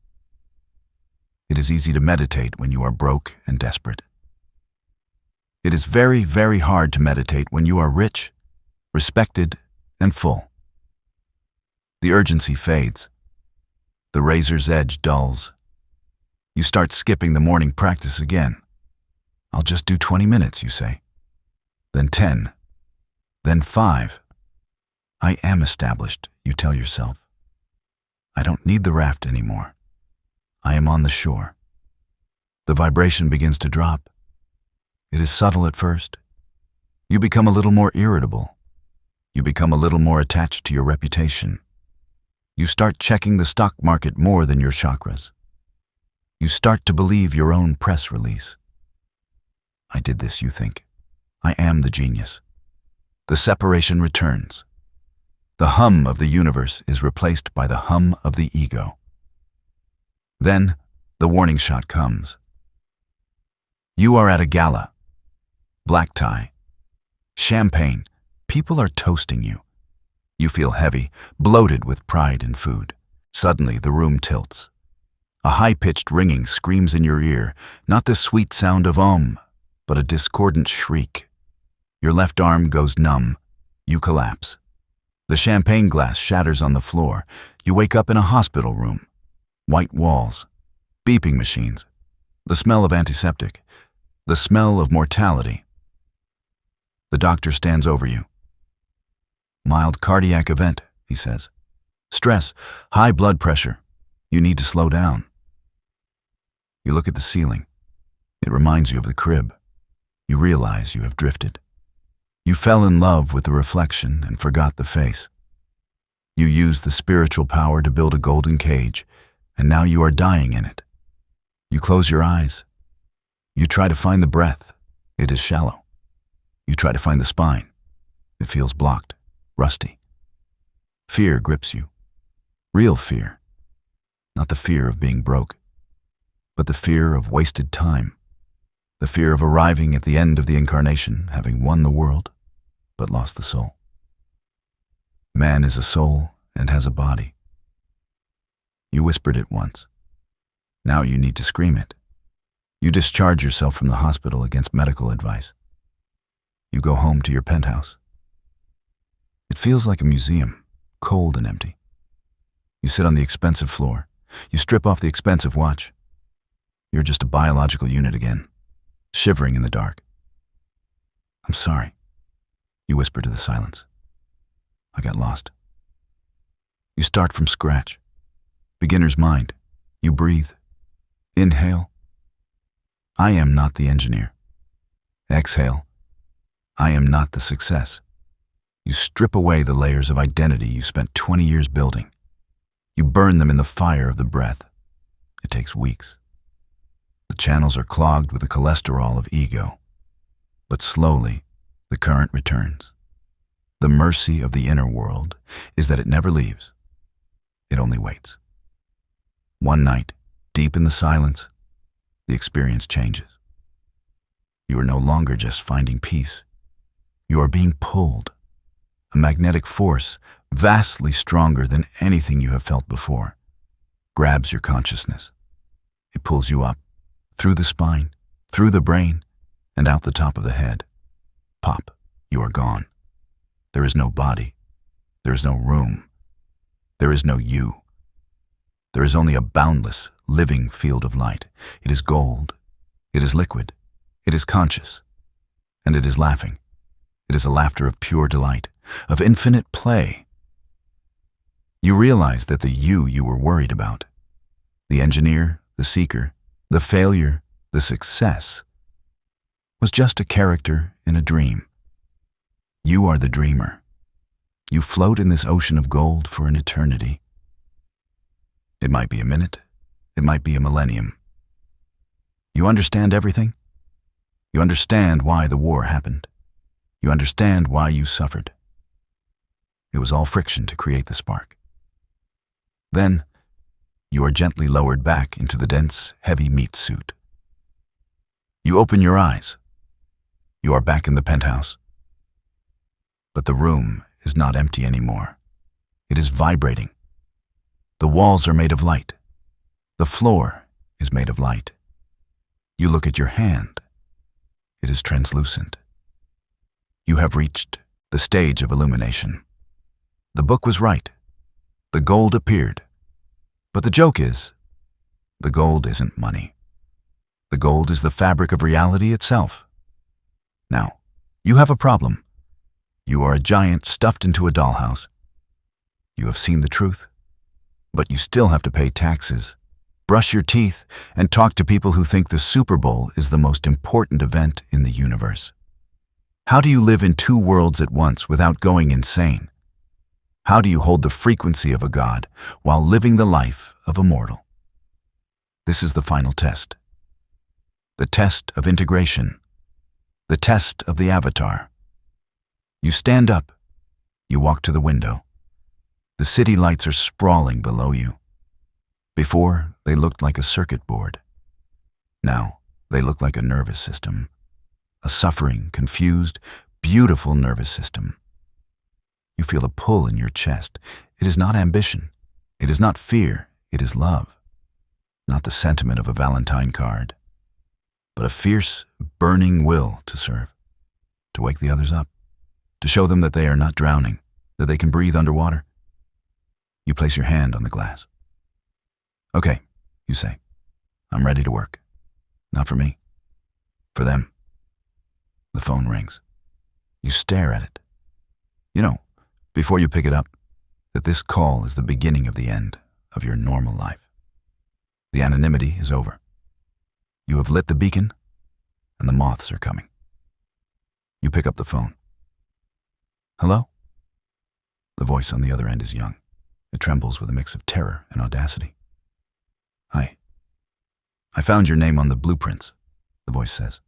It is easy to meditate when you are broke and desperate. It is very, very hard to meditate when you are rich, respected, and full. The urgency fades. The razor's edge dulls. You start skipping the morning practice again. I'll just do 20 minutes, you say. Then 10. Then 5. I am established, you tell yourself. I don't need the raft anymore. I am on the shore. The vibration begins to drop. It is subtle at first. You become a little more irritable. You become a little more attached to your reputation. You start checking the stock market more than your chakras. You start to believe your own press release. I did this, you think. I am the genius. The separation returns. The hum of the universe is replaced by the hum of the ego. Then, the warning shot comes. You are at a gala. Black tie. Champagne. People are toasting you. You feel heavy, bloated with pride and food. Suddenly, the room tilts. A high-pitched ringing screams in your ear, not the sweet sound of Om, but a discordant shriek. Your left arm goes numb. You collapse. The champagne glass shatters on the floor. You wake up in a hospital room. White walls, beeping machines, the smell of antiseptic, the smell of mortality. The doctor stands over you. Mild cardiac event, he says. Stress, high blood pressure. You need to slow down. You look at the ceiling. It reminds you of the crib. You realize you have drifted. You fell in love with the reflection and forgot the face. You used the spiritual power to build a golden cage, and now you are dying in it. You close your eyes. You try to find the breath. It is shallow. You try to find the spine. It feels blocked, rusty. Fear grips you. Real fear. Not the fear of being broke, but the fear of wasted time. The fear of arriving at the end of the incarnation, having won the world, but lost the soul. Man is a soul and has a body. You whispered it once. Now you need to scream it. You discharge yourself from the hospital against medical advice. You go home to your penthouse. It feels like a museum, cold and empty. You sit on the expensive floor. You strip off the expensive watch. You're just a biological unit again, shivering in the dark. I'm sorry, you whisper to the silence. I got lost. You start from scratch. Beginner's mind. You breathe. Inhale. I am not the engineer. Exhale. I am not the success. You strip away the layers of identity you spent 20 years building. You burn them in the fire of the breath. It takes weeks. The channels are clogged with the cholesterol of ego. But slowly, the current returns. The mercy of the inner world is that it never leaves. It only waits. One night, deep in the silence, the experience changes. You are no longer just finding peace. You are being pulled. A magnetic force, vastly stronger than anything you have felt before, grabs your consciousness. It pulls you up, through the spine, through the brain, and out the top of the head. Pop, you are gone. There is no body. There is no room. There is no you. There is only a boundless, living field of light. It is gold. It is liquid. It is conscious. And it is laughing. It is a laughter of pure delight, of infinite play. You realize that the you were worried about, the engineer, the seeker, the failure, the success, was just a character in a dream. You are the dreamer. You float in this ocean of gold for an eternity. It might be a minute. It might be a millennium. You understand everything? You understand why the war happened. You understand why you suffered. It was all friction to create the spark. Then, you are gently lowered back into the dense, heavy meat suit. You open your eyes. You are back in the penthouse. But the room is not empty anymore. It is vibrating. The walls are made of light. The floor is made of light. You look at your hand. It is translucent. You have reached the stage of illumination. The book was right. The gold appeared. But the joke is, the gold isn't money. The gold is the fabric of reality itself. Now, you have a problem. You are a giant stuffed into a dollhouse. You have seen the truth, but you still have to pay taxes, brush your teeth, and talk to people who think the Super Bowl is the most important event in the universe. How do you live in two worlds at once without going insane? How do you hold the frequency of a god while living the life of a mortal? This is the final test. The test of integration. The test of the avatar. You stand up. You walk to the window. The city lights are sprawling below you. Before, they looked like a circuit board. Now, they look like a nervous system. A suffering, confused, beautiful nervous system. You feel a pull in your chest. It is not ambition. It is not fear. It is love. Not the sentiment of a Valentine card, but a fierce, burning will to serve, to wake the others up, to show them that they are not drowning, that they can breathe underwater. You place your hand on the glass. Okay, you say, I'm ready to work. Not for me. For them. The phone rings. You stare at it. You know, before you pick it up, that this call is the beginning of the end of your normal life. The anonymity is over. You have lit the beacon, and the moths are coming. You pick up the phone. Hello? The voice on the other end is young. It trembles with a mix of terror and audacity. Hi. I found your name on the blueprints, the voice says.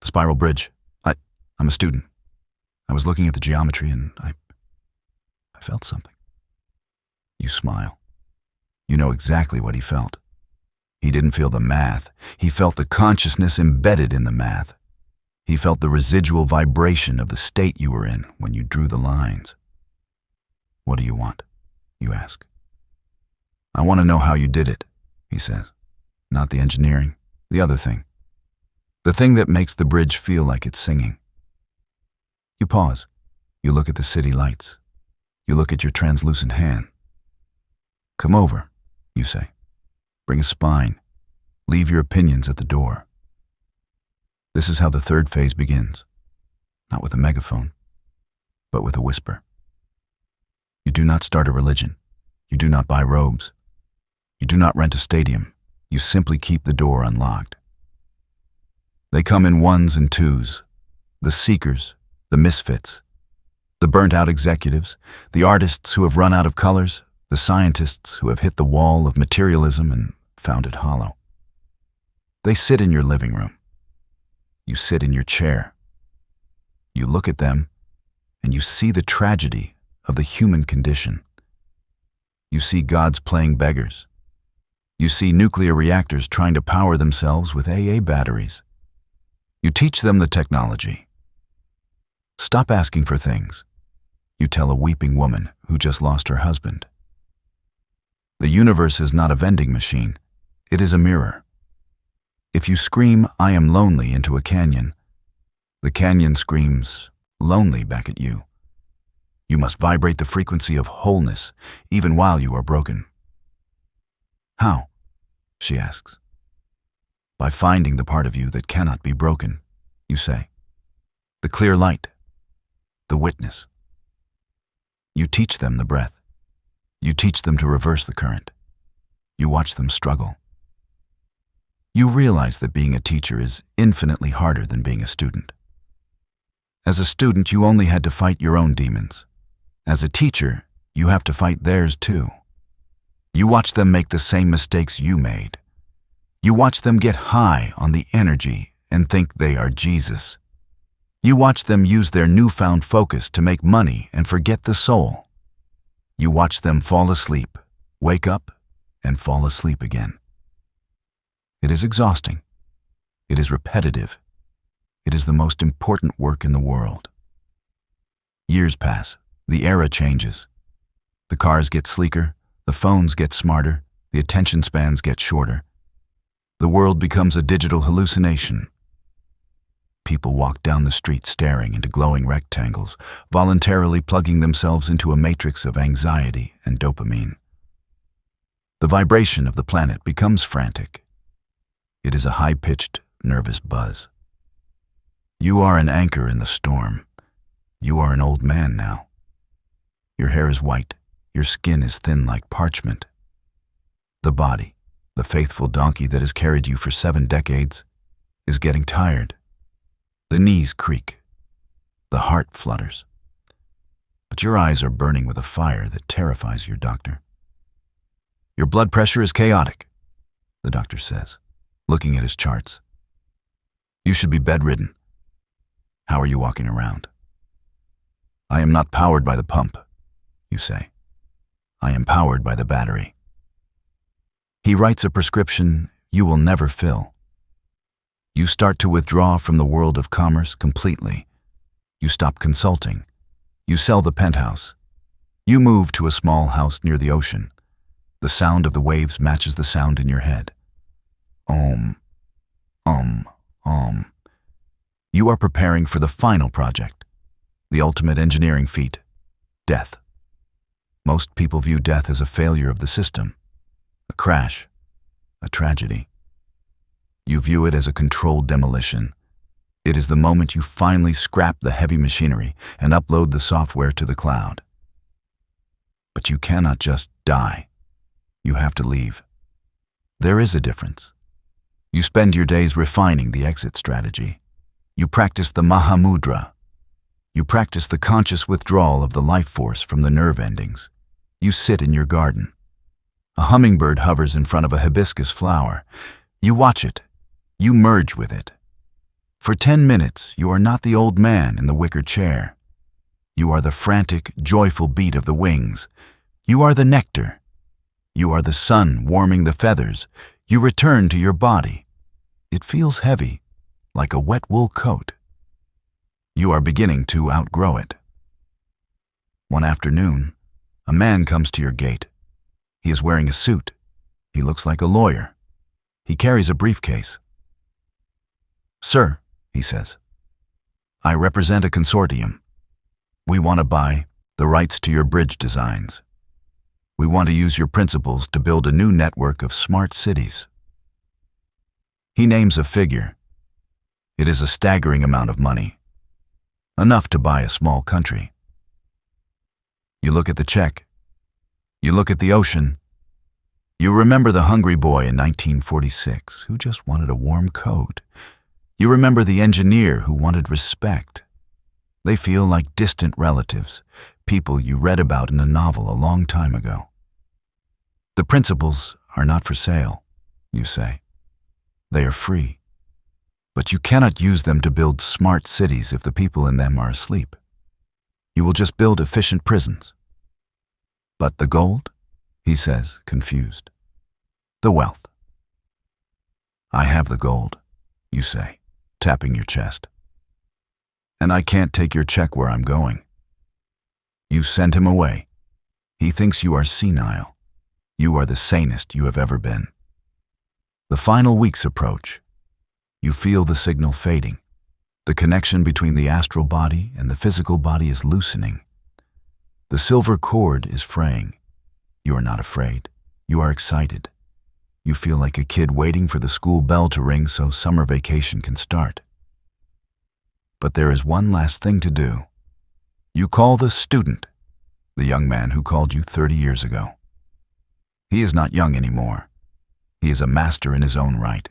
The spiral bridge. I'm a student. I was looking at the geometry and I felt something. You smile. You know exactly what he felt. He didn't feel the math. He felt the consciousness embedded in the math. He felt the residual vibration of the state you were in when you drew the lines. What do you want? You ask. I want to know how you did it, he says. Not the engineering, the other thing. The thing that makes the bridge feel like it's singing. You pause. You look at the city lights. You look at your translucent hand. Come over, you say. Bring a spine. Leave your opinions at the door. This is how the third phase begins. Not with a megaphone, but with a whisper. You do not start a religion. You do not buy robes. You do not rent a stadium. You simply keep the door unlocked. They come in ones and twos. The seekers, the misfits, the burnt-out executives, the artists who have run out of colors, the scientists who have hit the wall of materialism and found it hollow. They sit in your living room. You sit in your chair. You look at them, and you see the tragedy of the human condition. You see gods playing beggars. You see nuclear reactors trying to power themselves with AA batteries. You teach them the technology. Stop asking for things, you tell a weeping woman who just lost her husband. The universe is not a vending machine. It is a mirror. If you scream, I am lonely, into a canyon, the canyon screams, lonely, back at you. You must vibrate the frequency of wholeness, even while you are broken. How? She asks. By finding the part of you that cannot be broken, you say. The clear light. The witness. You teach them the breath. You teach them to reverse the current. You watch them struggle. You realize that being a teacher is infinitely harder than being a student. As a student, you only had to fight your own demons. As a teacher, you have to fight theirs too. You watch them make the same mistakes you made. You watch them get high on the energy and think they are Jesus. You watch them use their newfound focus to make money and forget the soul. You watch them fall asleep, wake up, and fall asleep again. It is exhausting. It is repetitive. It is the most important work in the world. Years pass. The era changes. The cars get sleeker, the phones get smarter, the attention spans get shorter. The world becomes a digital hallucination. People walk down the street staring into glowing rectangles, voluntarily plugging themselves into a matrix of anxiety and dopamine. The vibration of the planet becomes frantic. It is a high-pitched, nervous buzz. You are an anchor in the storm. You are an old man now. Your hair is white. Your skin is thin like parchment. The body, the faithful donkey that has carried you for 7 decades, is getting tired. The knees creak. The heart flutters. But your eyes are burning with a fire that terrifies your doctor. Your blood pressure is chaotic, the doctor says, looking at his charts. You should be bedridden. How are you walking around? I am not powered by the pump, you say. I am powered by the battery. He writes a prescription you will never fill. You start to withdraw from the world of commerce completely. You stop consulting. You sell the penthouse. You move to a small house near the ocean. The sound of the waves matches the sound in your head. Om. You are preparing for the final project, the ultimate engineering feat, death. Most people view death as a failure of the system, a crash, a tragedy. You view it as a controlled demolition. It is the moment you finally scrap the heavy machinery and upload the software to the cloud. But you cannot just die. You have to leave. There is a difference. You spend your days refining the exit strategy. You practice the Mahamudra. You practice the conscious withdrawal of the life force from the nerve endings. You sit in your garden. A hummingbird hovers in front of a hibiscus flower. You watch it. You merge with it. For 10 minutes, you are not the old man in the wicker chair. You are the frantic, joyful beat of the wings. You are the nectar. You are the sun warming the feathers. You return to your body. It feels heavy, like a wet wool coat. You are beginning to outgrow it. One afternoon, a man comes to your gate. He is wearing a suit. He looks like a lawyer. He carries a briefcase. Sir, he says, I represent a consortium. We want to buy the rights to your bridge designs. We want to use your principles to build a new network of smart cities. He names a figure. It is a staggering amount of money, enough to buy a small country. You look at the check. You look at the ocean. You remember the hungry boy in 1946 who just wanted a warm coat. You remember the engineer who wanted respect. They feel like distant relatives, people you read about in a novel a long time ago. The principles are not for sale, you say. They are free. But you cannot use them to build smart cities if the people in them are asleep. You will just build efficient prisons. But the gold? He says, confused. The wealth. I have the gold, you say, tapping your chest. And I can't take your check where I'm going. You send him away. He thinks you are senile. You are the sanest you have ever been. The final weeks approach. You feel the signal fading. The connection between the astral body and the physical body is loosening. The silver cord is fraying. You are not afraid. You are excited. You feel like a kid waiting for the school bell to ring so summer vacation can start. But there is one last thing to do. You call the student, the young man who called you 30 years ago. He is not young anymore. He is a master in his own right.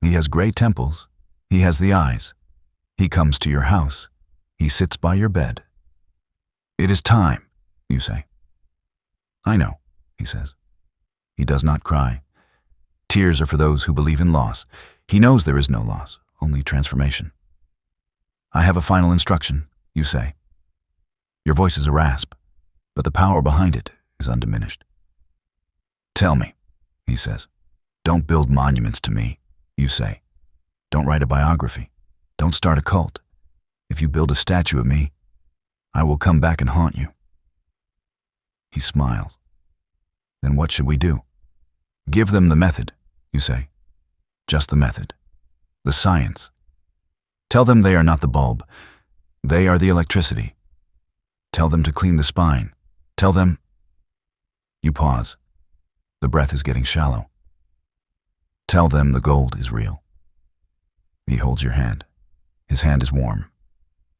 He has gray temples. He has the eyes. He comes to your house. He sits by your bed. It is time, you say. I know, he says. He does not cry. Tears are for those who believe in loss. He knows there is no loss, only transformation. I have a final instruction, you say. Your voice is a rasp, but the power behind it is undiminished. Tell me, he says. Don't build monuments to me, you say. Don't write a biography. Don't start a cult. If you build a statue of me, I will come back and haunt you." He smiles. "Then what should we do?" "Give them the method," you say. "Just the method. The science. Tell them they are not the bulb. They are the electricity. Tell them to clean the spine. Tell them—" You pause. The breath is getting shallow. "Tell them the gold is real." He holds your hand. His hand is warm.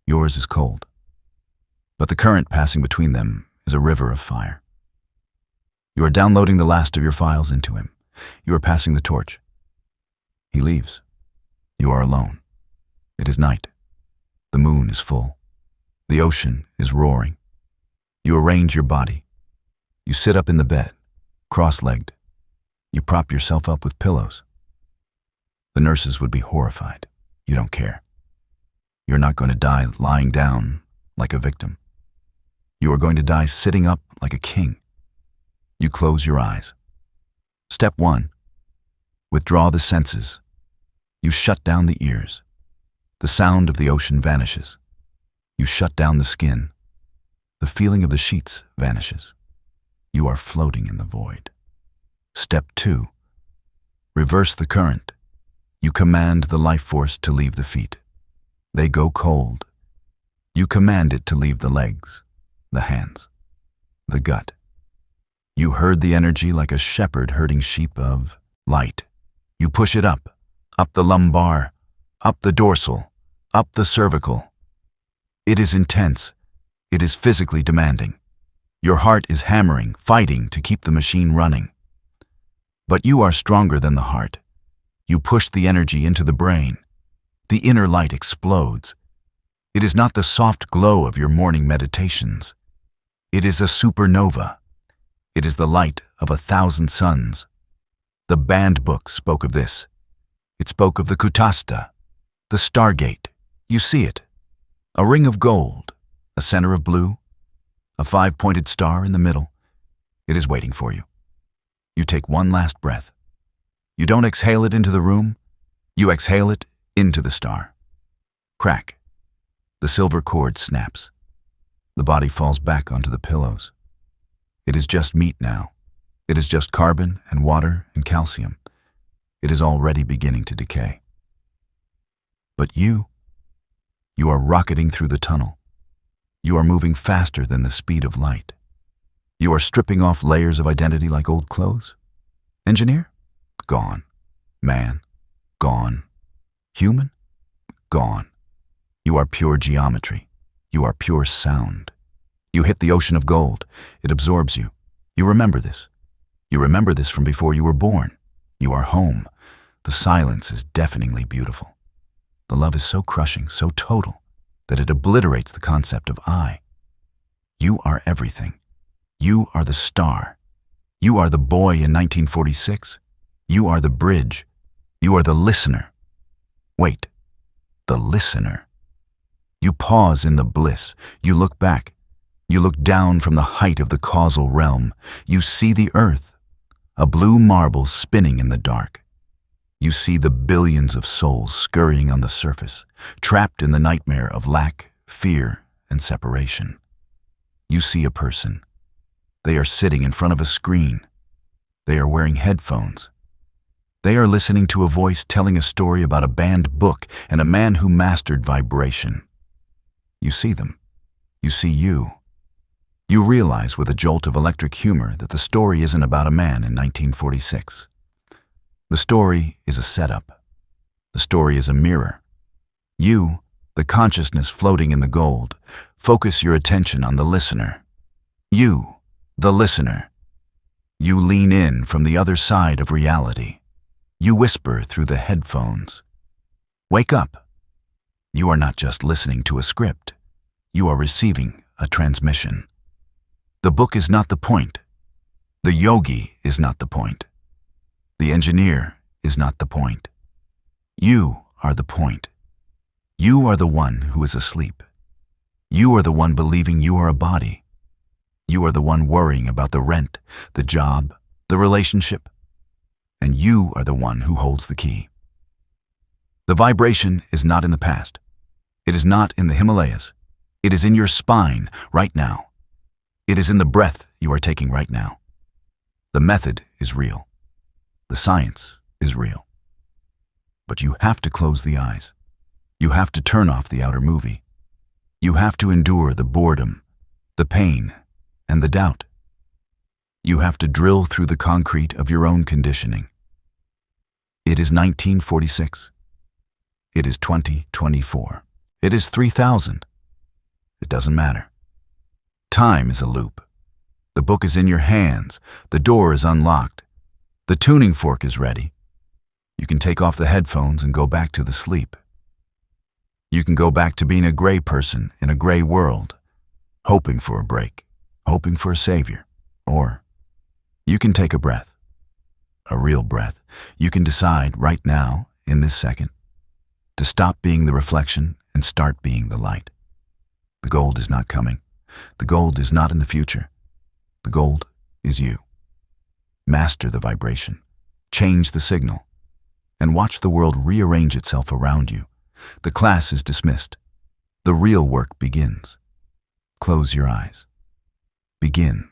Yours is cold. But the current passing between them is a river of fire. You are downloading the last of your files into him. You are passing the torch. He leaves. You are alone. It is night. The moon is full. The ocean is roaring. You arrange your body. You sit up in the bed, cross-legged. You prop yourself up with pillows. The nurses would be horrified. You don't care. You're not going to die lying down like a victim. You are going to die sitting up like a king. You close your eyes. Step 1. Withdraw the senses. You shut down the ears. The sound of the ocean vanishes. You shut down the skin. The feeling of the sheets vanishes. You are floating in the void. Step 2. Reverse the current. You command the life force to leave the feet. They go cold. You command it to leave the legs, the hands, the gut. You herd the energy like a shepherd herding sheep of light. You push it up the lumbar, up the dorsal, up the cervical. It is intense. It is physically demanding. Your heart is hammering, fighting to keep the machine running. But you are stronger than the heart. You push the energy into the brain. The inner light explodes. It is not the soft glow of your morning meditations. It is a supernova. It is the light of 1,000 suns. The banned book spoke of this. It spoke of the Kutasta, the Stargate. You see it. A ring of gold, a center of blue, a 5-pointed star in the middle. It is waiting for you. You take one last breath. You don't exhale it into the room. You exhale it into the star. Crack. The silver cord snaps. The body falls back onto the pillows. It is just meat now. It is just carbon and water and calcium. It is already beginning to decay. But you are rocketing through the tunnel. You are moving faster than the speed of light. You are stripping off layers of identity like old clothes. Engineer? Gone. Man? Gone. Human? Gone. You are pure geometry. You are pure sound. You hit the ocean of gold. It absorbs you. You remember this. You remember this from before you were born. You are home. The silence is deafeningly beautiful. The love is so crushing, so total, that it obliterates the concept of I. You are everything. You are the star. You are the boy in 1946. You are the bridge. You are the listener. Wait, the listener. You pause in the bliss. You look back. You look down from the height of the causal realm. You see the earth, a blue marble spinning in the dark. You see the billions of souls scurrying on the surface, trapped in the nightmare of lack, fear, and separation. You see a person. They are sitting in front of a screen. They are wearing headphones. They are listening to a voice telling a story about a banned book and a man who mastered vibration. You see them. You see you. You realize with a jolt of electric humor that the story isn't about a man in 1946. The story is a setup. The story is a mirror. You, the consciousness floating in the gold, focus your attention on the listener. You, the listener. You lean in from the other side of reality. You whisper through the headphones. Wake up. You are not just listening to a script. You are receiving a transmission. The book is not the point. The yogi is not the point. The engineer is not the point. You are the point. You are the one who is asleep. You are the one believing you are a body. You are the one worrying about the rent, the job, the relationship. And you are the one who holds the key. The vibration is not in the past. It is not in the Himalayas. It is in your spine right now. It is in the breath you are taking right now. The method is real. The science is real. But you have to close the eyes. You have to turn off the outer movie. You have to endure the boredom, the pain, and the doubt. You have to drill through the concrete of your own conditioning. It is 1946. It is 2024. It is 3000. It doesn't matter. Time is a loop. The book is in your hands. The door is unlocked. The tuning fork is ready. You can take off the headphones and go back to the sleep. You can go back to being a gray person in a gray world, hoping for a break, hoping for a savior. Or you can take a breath, a real breath. You can decide right now, in this second, to stop being the reflection and start being the light. The gold is not coming. The gold is not in the future. The gold is you. Master the vibration, change the signal, and watch the world rearrange itself around you. The class is dismissed. The real work begins. Close your eyes. Begin.